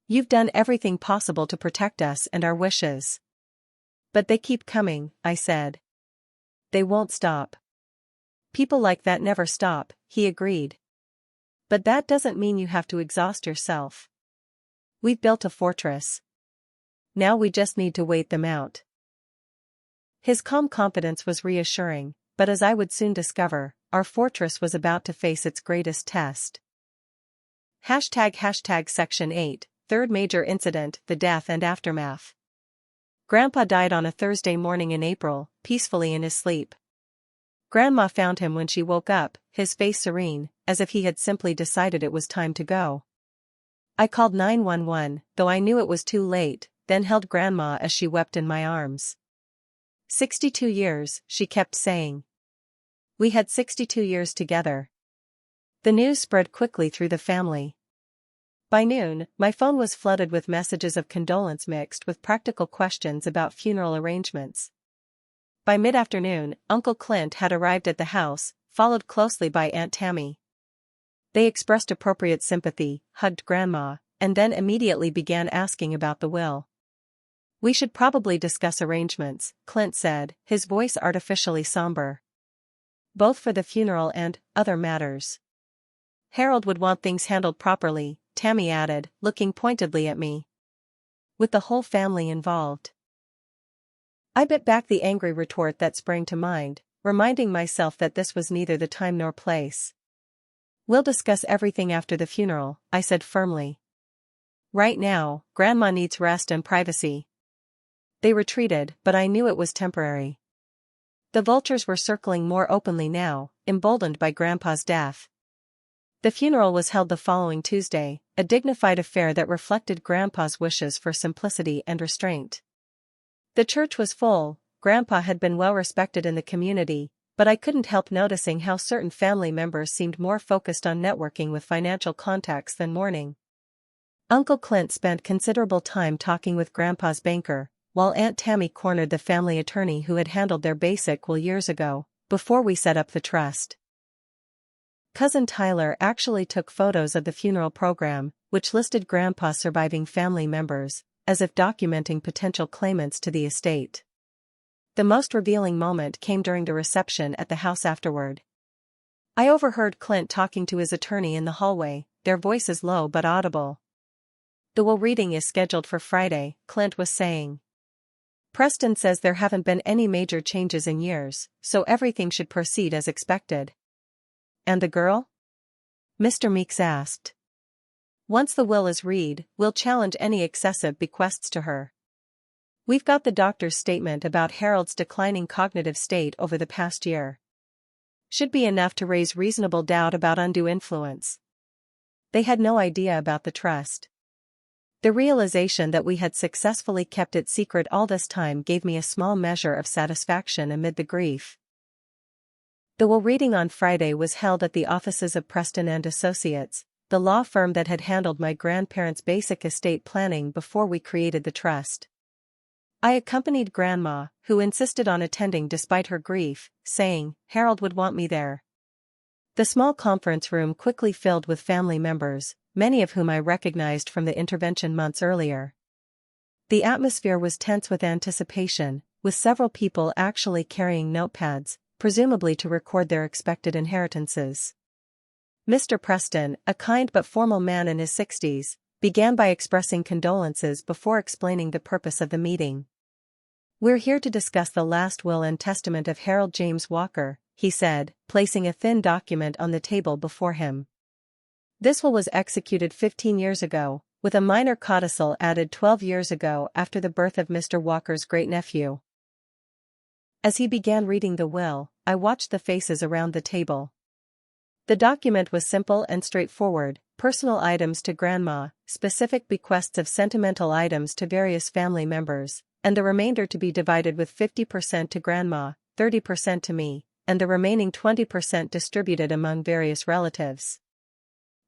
You've done everything possible to protect us and our wishes. But they keep coming, I said. They won't stop. People like that never stop, he agreed. But that doesn't mean you have to exhaust yourself. We've built a fortress. Now we just need to wait them out. His calm confidence was reassuring, but as I would soon discover, our fortress was about to face its greatest test. Section 8, Third Major Incident, the Death and Aftermath. Grandpa died on a Thursday morning in April, peacefully in his sleep. Grandma found him when she woke up, his face serene, as if he had simply decided it was time to go. I called 911, though I knew it was too late, then held Grandma as she wept in my arms. 62 years, she kept saying. We had 62 years together. The news spread quickly through the family. By noon, my phone was flooded with messages of condolence mixed with practical questions about funeral arrangements. By mid-afternoon, Uncle Clint had arrived at the house, followed closely by Aunt Tammy. They expressed appropriate sympathy, hugged Grandma, and then immediately began asking about the will. We should probably discuss arrangements, Clint said, his voice artificially somber. Both for the funeral and other matters. Harold would want things handled properly, Tammy added, looking pointedly at me. With the whole family involved. I bit back the angry retort that sprang to mind, reminding myself that this was neither the time nor place. We'll discuss everything after the funeral, I said firmly. Right now, Grandma needs rest and privacy. They retreated, but I knew it was temporary. The vultures were circling more openly now, emboldened by Grandpa's death. The funeral was held the following Tuesday, a dignified affair that reflected Grandpa's wishes for simplicity and restraint. The church was full. Grandpa had been well respected in the community, but I couldn't help noticing how certain family members seemed more focused on networking with financial contacts than mourning. Uncle Clint spent considerable time talking with Grandpa's banker, while Aunt Tammy cornered the family attorney who had handled their basic will years ago, before we set up the trust. Cousin Tyler actually took photos of the funeral program, which listed Grandpa's surviving family members, as if documenting potential claimants to the estate. The most revealing moment came during the reception at the house afterward. I overheard Clint talking to his attorney in the hallway, their voices low but audible. The will reading is scheduled for Friday, Clint was saying. Preston says there haven't been any major changes in years, so everything should proceed as expected. And the girl? Mr. Meeks asked. Once the will is read, we'll challenge any excessive bequests to her. We've got the doctor's statement about Harold's declining cognitive state over the past year. Should be enough to raise reasonable doubt about undue influence. They had no idea about the trust. The realization that we had successfully kept it secret all this time gave me a small measure of satisfaction amid the grief. The will reading on Friday was held at the offices of Preston and Associates, the law firm that had handled my grandparents' basic estate planning before we created the trust. I accompanied Grandma, who insisted on attending despite her grief, saying, Harold would want me there. The small conference room quickly filled with family members, many of whom I recognized from the intervention months earlier. The atmosphere was tense with anticipation, with several people actually carrying notepads, presumably to record their expected inheritances. Mr. Preston, a kind but formal man in his 60s, began by expressing condolences before explaining the purpose of the meeting. We're here to discuss the last will and testament of Harold James Walker, he said, placing a thin document on the table before him. This will was executed 15 years ago, with a minor codicil added 12 years ago after the birth of Mr. Walker's great-nephew. As he began reading the will, I watched the faces around the table. The document was simple and straightforward, personal items to Grandma, specific bequests of sentimental items to various family members, and the remainder to be divided with 50% to Grandma, 30% to me, and the remaining 20% distributed among various relatives.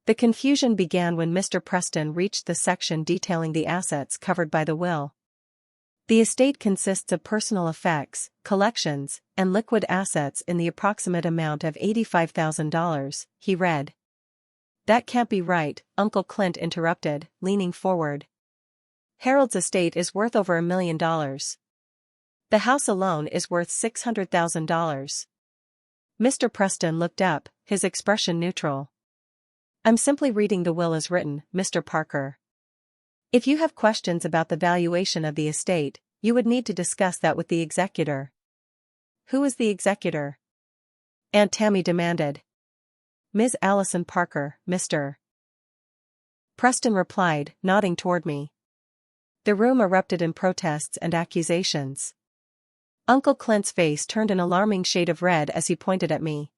The confusion began when Mr. Preston reached the section detailing the assets covered by the will. The estate consists of personal effects, collections, and liquid assets in the approximate amount of $85,000, he read. That can't be right, Uncle Clint interrupted, leaning forward. Harold's estate is worth over $1 million. The house alone is worth $600,000. Mr. Preston looked up, his expression neutral. I'm simply reading the will as written, Mr. Parker. If you have questions about the valuation of the estate, you would need to discuss that with the executor. Who is the executor? Aunt Tammy demanded. Ms. Allison Parker, Mr. Preston replied, nodding toward me. The room erupted in protests and accusations. Uncle Clint's face turned an alarming shade of red as he pointed at me.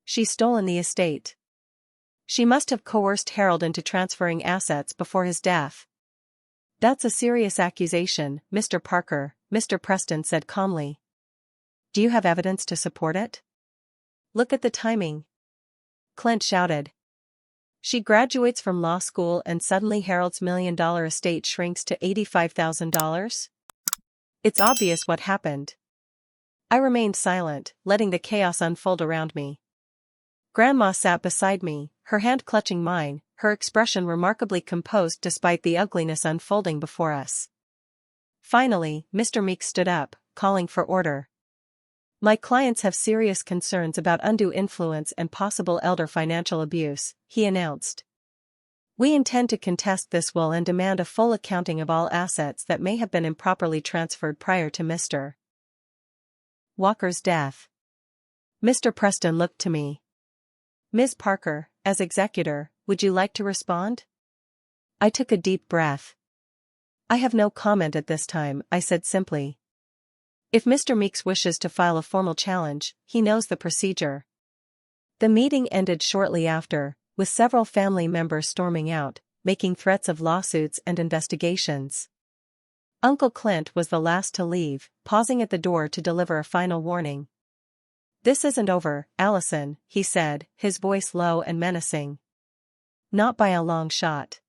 She's stolen the estate. She must have coerced Harold into transferring assets before his death. That's a serious accusation, Mr. Parker, Mr. Preston said calmly. Do you have evidence to support it? Look at the timing, Clint shouted. She graduates from law school and suddenly Harold's $1 million estate shrinks to $85,000? It's obvious what happened. I remained silent, letting the chaos unfold around me. Grandma sat beside me, her hand clutching mine, her expression remarkably composed despite the ugliness unfolding before us. Finally, Mr. Meeks stood up, calling for order. My clients have serious concerns about undue influence and possible elder financial abuse, he announced. We intend to contest this will and demand a full accounting of all assets that may have been improperly transferred prior to Mr. Walker's death. Mr. Preston looked to me. Ms. Parker, as executor, would you like to respond? I took a deep breath. I have no comment at this time, I said simply. If Mr. Meeks wishes to file a formal challenge, he knows the procedure. The meeting ended shortly after, with several family members storming out, making threats of lawsuits and investigations. Uncle Clint was the last to leave, pausing at the door to deliver a final warning. This isn't over, Allison, he said, his voice low and menacing. Not by a long shot.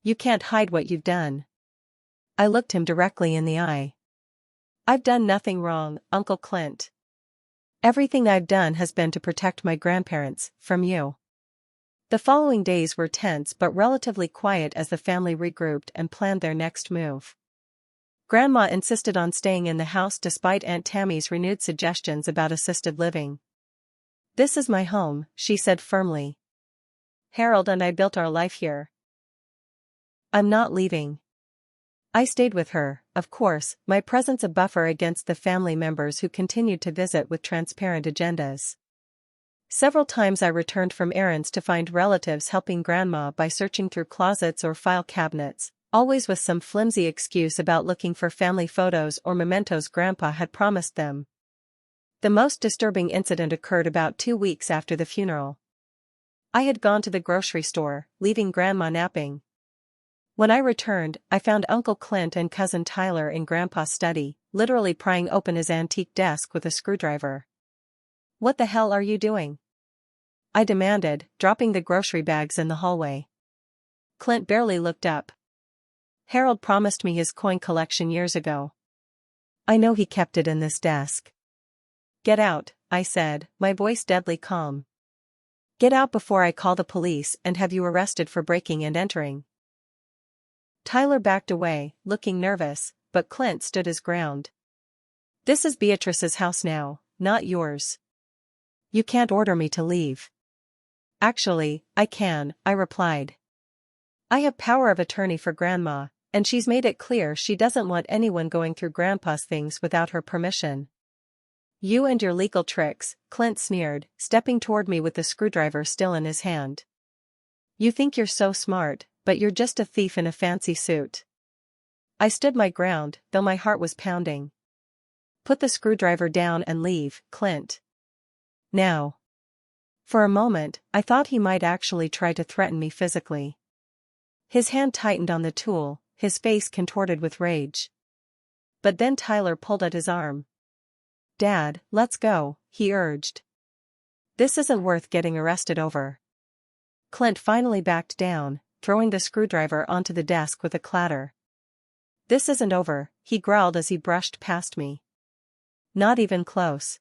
You can't hide what you've done. I looked him directly in the eye. I've done nothing wrong, Uncle Clint. Everything I've done has been to protect my grandparents, from you. The following days were tense but relatively quiet as the family regrouped and planned their next move. Grandma insisted on staying in the house despite Aunt Tammy's renewed suggestions about assisted living. This is my home, she said firmly. Harold and I built our life here. I'm not leaving. I stayed with her, of course, my presence a buffer against the family members who continued to visit with transparent agendas. Several times I returned from errands to find relatives helping Grandma by searching through closets or file cabinets, always with some flimsy excuse about looking for family photos or mementos Grandpa had promised them. The most disturbing incident occurred about 2 weeks after the funeral. I had gone to the grocery store, leaving Grandma napping. When I returned, I found Uncle Clint and Cousin Tyler in Grandpa's study, literally prying open his antique desk with a screwdriver. What the hell are you doing? I demanded, dropping the grocery bags in the hallway. Clint barely looked up. Harold promised me his coin collection years ago. I know he kept it in this desk. Get out, I said, my voice deadly calm. Get out before I call the police and have you arrested for breaking and entering. Tyler backed away, looking nervous, but Clint stood his ground. This is Beatrice's house now, not yours. You can't order me to leave. Actually, I can, I replied. I have power of attorney for Grandma, and she's made it clear she doesn't want anyone going through Grandpa's things without her permission. You and your legal tricks, Clint sneered, stepping toward me with the screwdriver still in his hand. You think you're so smart, but you're just a thief in a fancy suit. I stood my ground, though my heart was pounding. Put the screwdriver down and leave, Clint. Now. For a moment, I thought he might actually try to threaten me physically. His hand tightened on the tool, his face contorted with rage. But then Tyler pulled at his arm. Dad, let's go, he urged. This isn't worth getting arrested over. Clint finally backed down, throwing the screwdriver onto the desk with a clatter. This isn't over, he growled as he brushed past me. Not even close.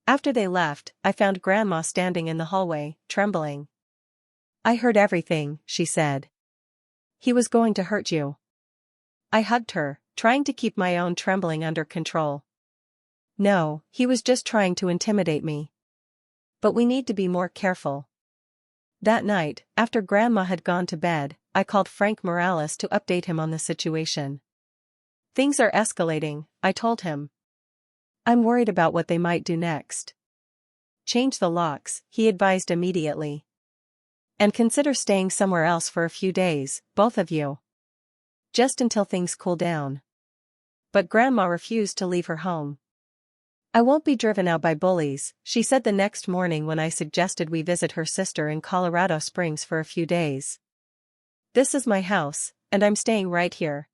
After they left, I found Grandma standing in the hallway, trembling. I heard everything, she said. He was going to hurt you. I hugged her, trying to keep my own trembling under control. No, he was just trying to intimidate me. But we need to be more careful. That night, after Grandma had gone to bed, I called Frank Morales to update him on the situation. Things are escalating, I told him. I'm worried about what they might do next. Change the locks, he advised immediately. And consider staying somewhere else for a few days, both of you. Just until things cool down. But Grandma refused to leave her home. I won't be driven out by bullies, she said the next morning when I suggested we visit her sister in Colorado Springs for a few days. This is my house, and I'm staying right here."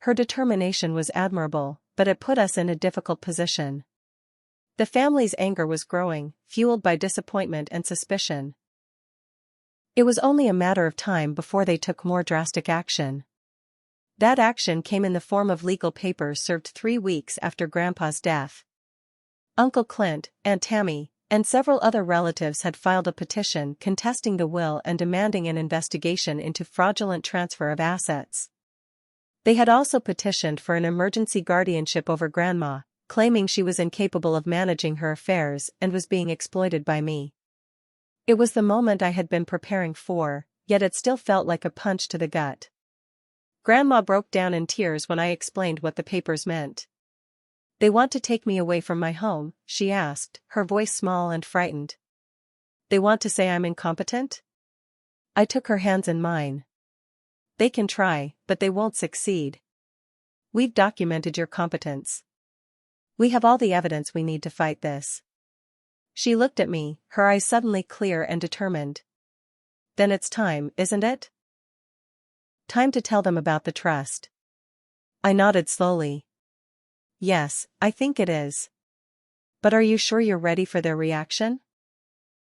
Her determination was admirable, but it put us in a difficult position. The family's anger was growing, fueled by disappointment and suspicion. It was only a matter of time before they took more drastic action. That action came in the form of legal papers served 3 weeks after Grandpa's death. Uncle Clint, Aunt Tammy, and several other relatives had filed a petition contesting the will and demanding an investigation into fraudulent transfer of assets. They had also petitioned for an emergency guardianship over Grandma, claiming she was incapable of managing her affairs and was being exploited by me. It was the moment I had been preparing for, yet it still felt like a punch to the gut. Grandma broke down in tears when I explained what the papers meant. "They want to take me away from my home?" she asked, her voice small and frightened. "They want to say I'm incompetent?" I took her hands in mine. "They can try, but they won't succeed. We've documented your competence. We have all the evidence we need to fight this." She looked at me, her eyes suddenly clear and determined. "Then it's time, isn't it? Time to tell them about the trust." I nodded slowly. "Yes, I think it is. But are you sure you're ready for their reaction?"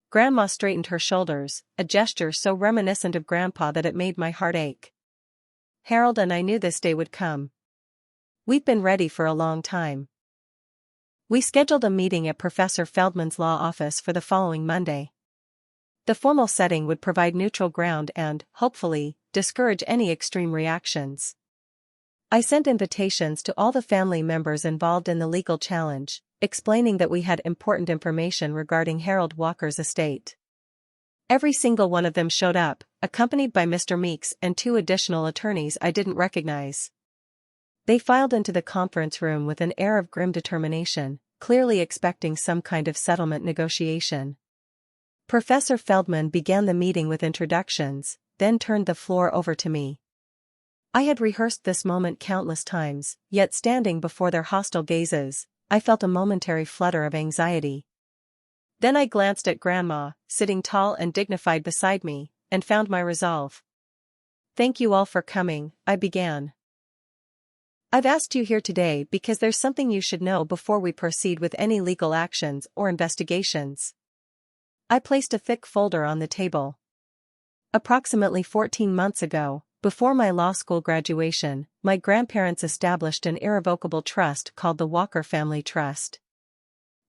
Grandma straightened her shoulders, a gesture so reminiscent of Grandpa that it made my heart ache. "Harold and I knew this day would come. We've been ready for a long time." We scheduled a meeting at Professor Feldman's law office for the following Monday. The formal setting would provide neutral ground and, hopefully, discourage any extreme reactions. I sent invitations to all the family members involved in the legal challenge, explaining that we had important information regarding Harold Walker's estate. Every single one of them showed up, accompanied by Mr. Meeks and 2 additional attorneys I didn't recognize. They filed into the conference room with an air of grim determination, clearly expecting some kind of settlement negotiation. Professor Feldman began the meeting with introductions, then turned the floor over to me. I had rehearsed this moment countless times, yet standing before their hostile gazes, I felt a momentary flutter of anxiety. Then I glanced at Grandma, sitting tall and dignified beside me, and found my resolve. "Thank you all for coming," I began. "I've asked you here today because there's something you should know before we proceed with any legal actions or investigations." I placed a thick folder on the table. Approximately 14 months ago, before my law school graduation, my grandparents established an irrevocable trust called the Walker Family Trust.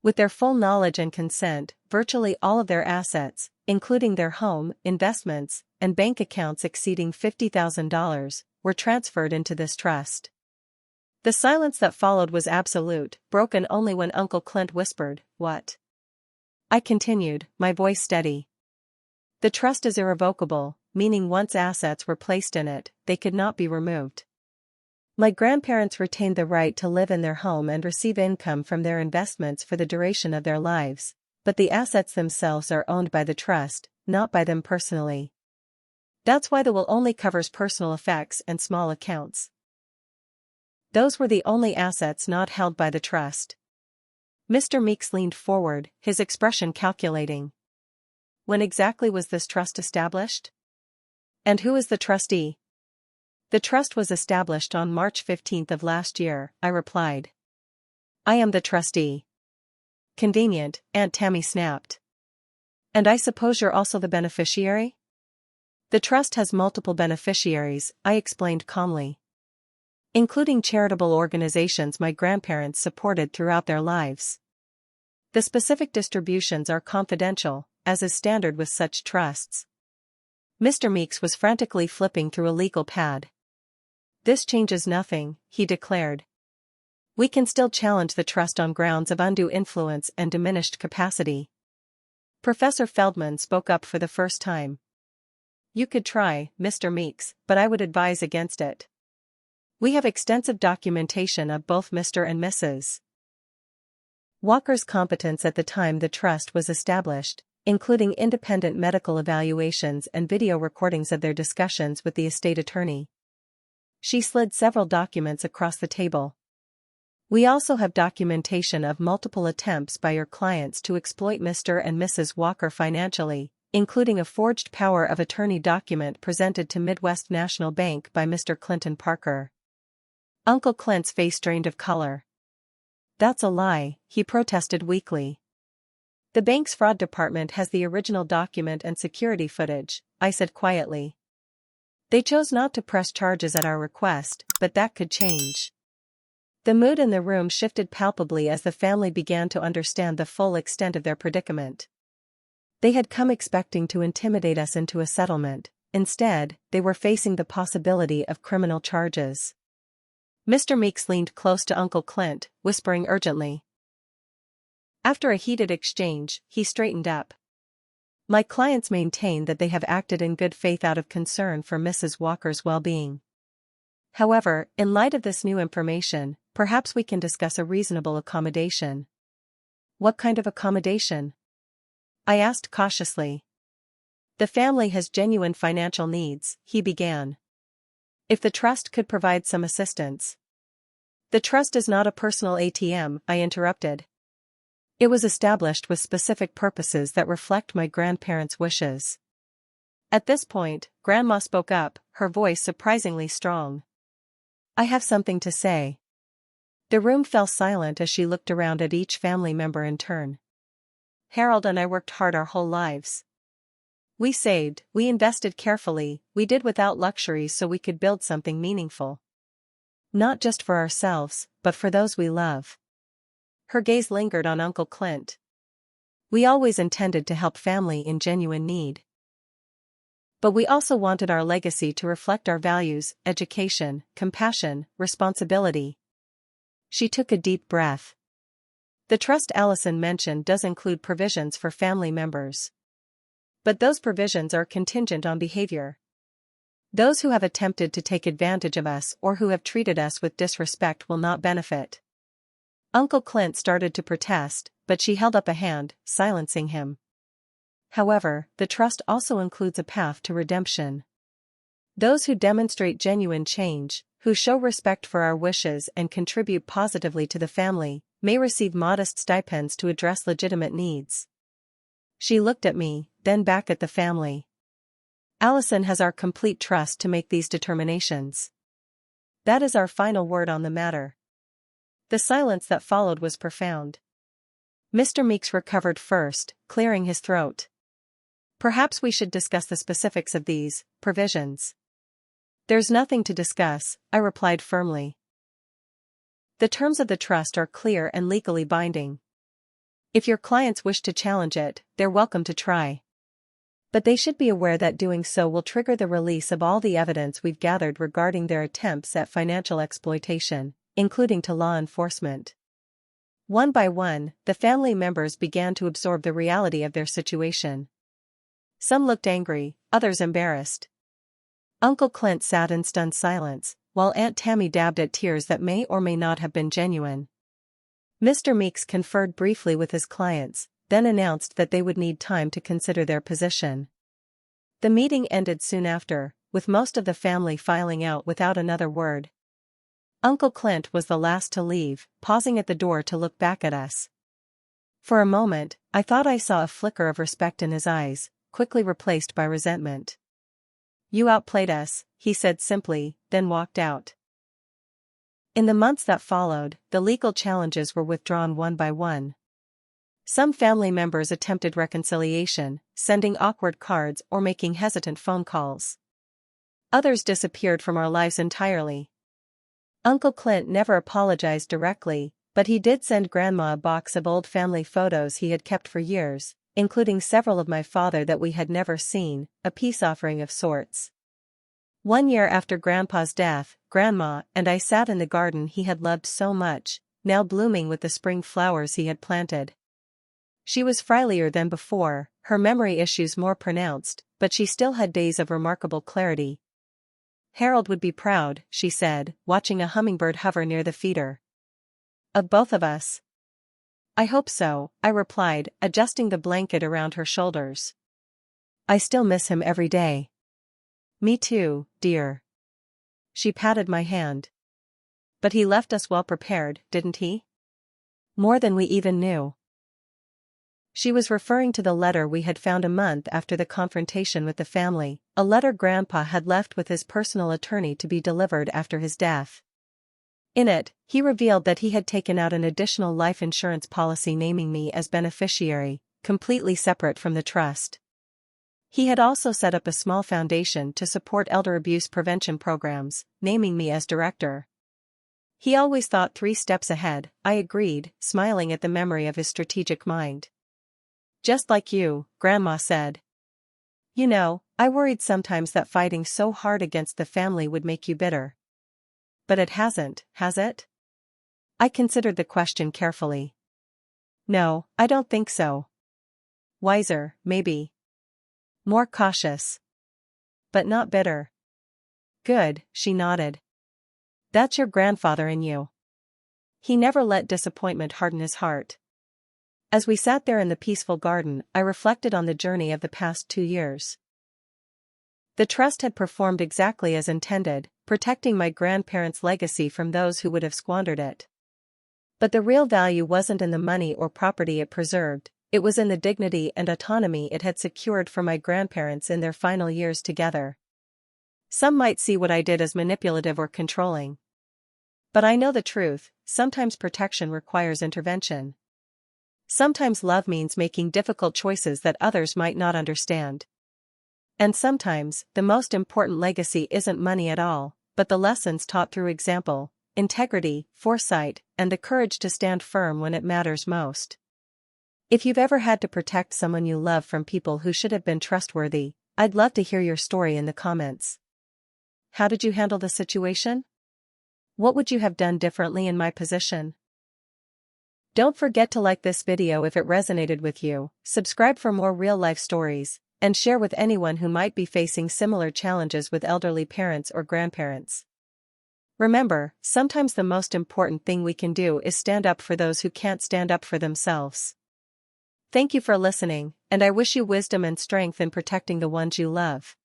With their full knowledge and consent, virtually all of their assets, including their home, investments, and bank accounts exceeding $50,000, were transferred into this trust. The silence that followed was absolute, broken only when Uncle Clint whispered, "What?" I continued, my voice steady. "The trust is irrevocable, meaning once assets were placed in it, they could not be removed. My grandparents retained the right to live in their home and receive income from their investments for the duration of their lives, but the assets themselves are owned by the trust, not by them personally. That's why the will only covers personal effects and small accounts. Those were the only assets not held by the trust." Mr. Meeks leaned forward, his expression calculating. "When exactly was this trust established? And who is the trustee?" "The trust was established on March 15th of last year," I replied. "I am the trustee." "Convenient," Aunt Tammy snapped. "And I suppose you're also the beneficiary?" "The trust has multiple beneficiaries," I explained calmly. "Including charitable organizations my grandparents supported throughout their lives. The specific distributions are confidential, as is standard with such trusts." Mr. Meeks was frantically flipping through a legal pad. "This changes nothing," he declared. "We can still challenge the trust on grounds of undue influence and diminished capacity." Professor Feldman spoke up for the first time. "You could try, Mr. Meeks, but I would advise against it. We have extensive documentation of both Mr. and Mrs. Walker's competence at the time the trust was established, including independent medical evaluations and video recordings of their discussions with the estate attorney." She slid several documents across the table. "We also have documentation of multiple attempts by your clients to exploit Mr. and Mrs. Walker financially, including a forged power of attorney document presented to Midwest National Bank by Mr. Clinton Parker. Uncle Clint's face drained of color. "That's a lie," he protested weakly. "The bank's fraud department has the original document and security footage," I said quietly. "They chose not to press charges at our request, but that could change." The mood in the room shifted palpably as the family began to understand the full extent of their predicament. They had come expecting to intimidate us into a settlement. Instead, they were facing the possibility of criminal charges. Mr. Meeks leaned close to Uncle Clint, whispering urgently. After a heated exchange, he straightened up. "My clients maintain that they have acted in good faith out of concern for Mrs. Walker's well-being. However, in light of this new information, perhaps we can discuss a reasonable accommodation." "What kind of accommodation?" I asked cautiously. "The family has genuine financial needs," he began. "If the trust could provide some assistance." "The trust is not a personal ATM," I interrupted. "It was established with specific purposes that reflect my grandparents' wishes." At this point, Grandma spoke up, her voice surprisingly strong. "I have something to say." The room fell silent as she looked around at each family member in turn. "Harold and I worked hard our whole lives. We saved, we invested carefully, we did without luxuries so we could build something meaningful. Not just for ourselves, but for those we love." Her gaze lingered on Uncle Clint. "We always intended to help family in genuine need. But we also wanted our legacy to reflect our values, education, compassion, responsibility." She took a deep breath. "The trust Allison mentioned does include provisions for family members. But those provisions are contingent on behavior. Those who have attempted to take advantage of us or who have treated us with disrespect will not benefit." Uncle Clint started to protest, but she held up a hand, silencing him. "However, the trust also includes a path to redemption. Those who demonstrate genuine change, who show respect for our wishes and contribute positively to the family, may receive modest stipends to address legitimate needs." She looked at me, then back at the family. "Allison has our complete trust to make these determinations. That is our final word on the matter." The silence that followed was profound. Mr. Meeks recovered first, clearing his throat. "Perhaps we should discuss the specifics of these provisions." "There's nothing to discuss," I replied firmly. "The terms of the trust are clear and legally binding. If your clients wish to challenge it, they're welcome to try. But they should be aware that doing so will trigger the release of all the evidence we've gathered regarding their attempts at financial exploitation, including to law enforcement." One by one, the family members began to absorb the reality of their situation. Some looked angry, others embarrassed. Uncle Clint sat in stunned silence, while Aunt Tammy dabbed at tears that may or may not have been genuine. Mr. Meeks conferred briefly with his clients, then announced that they would need time to consider their position. The meeting ended soon after, with most of the family filing out without another word. Uncle Clint was the last to leave, pausing at the door to look back at us. For a moment, I thought I saw a flicker of respect in his eyes, quickly replaced by resentment. "You outplayed us," he said simply, then walked out. In the months that followed, the legal challenges were withdrawn one by one. Some family members attempted reconciliation, sending awkward cards or making hesitant phone calls. Others disappeared from our lives entirely. Uncle Clint never apologized directly, but he did send Grandma a box of old family photos he had kept for years, including several of my father that we had never seen, a peace offering of sorts. One year after Grandpa's death, Grandma and I sat in the garden he had loved so much, now blooming with the spring flowers he had planted. She was frilier than before, her memory issues more pronounced, but she still had days of remarkable clarity. "Harold would be proud," she said, watching a hummingbird hover near the feeder. "Of both of us." "I hope so," I replied, adjusting the blanket around her shoulders. "I still miss him every day." "Me too, dear." She patted my hand. "But he left us well prepared, didn't he? More than we even knew." She was referring to the letter we had found a month after the confrontation with the family, a letter Grandpa had left with his personal attorney to be delivered after his death. In it, he revealed that he had taken out an additional life insurance policy naming me as beneficiary, completely separate from the trust. He had also set up a small foundation to support elder abuse prevention programs, naming me as director. He always thought 3 steps ahead, I agreed, smiling at the memory of his strategic mind. Just like you, Grandma said. You know, I worried sometimes that fighting so hard against the family would make you bitter. But it hasn't, has it? I considered the question carefully. No, I don't think so. Wiser, maybe. More cautious. But not bitter. Good, she nodded. That's your grandfather in you. He never let disappointment harden his heart. As we sat there in the peaceful garden, I reflected on the journey of the past 2 years. The trust had performed exactly as intended, protecting my grandparents' legacy from those who would have squandered it. But the real value wasn't in the money or property it preserved, it was in the dignity and autonomy it had secured for my grandparents in their final years together. Some might see what I did as manipulative or controlling. But I know the truth, sometimes protection requires intervention. Sometimes love means making difficult choices that others might not understand. And sometimes, the most important legacy isn't money at all, but the lessons taught through example, integrity, foresight, and the courage to stand firm when it matters most. If you've ever had to protect someone you love from people who should have been trustworthy, I'd love to hear your story in the comments. How did you handle the situation? What would you have done differently in my position? Don't forget to like this video if it resonated with you, subscribe for more real-life stories, and share with anyone who might be facing similar challenges with elderly parents or grandparents. Remember, sometimes the most important thing we can do is stand up for those who can't stand up for themselves. Thank you for listening, and I wish you wisdom and strength in protecting the ones you love.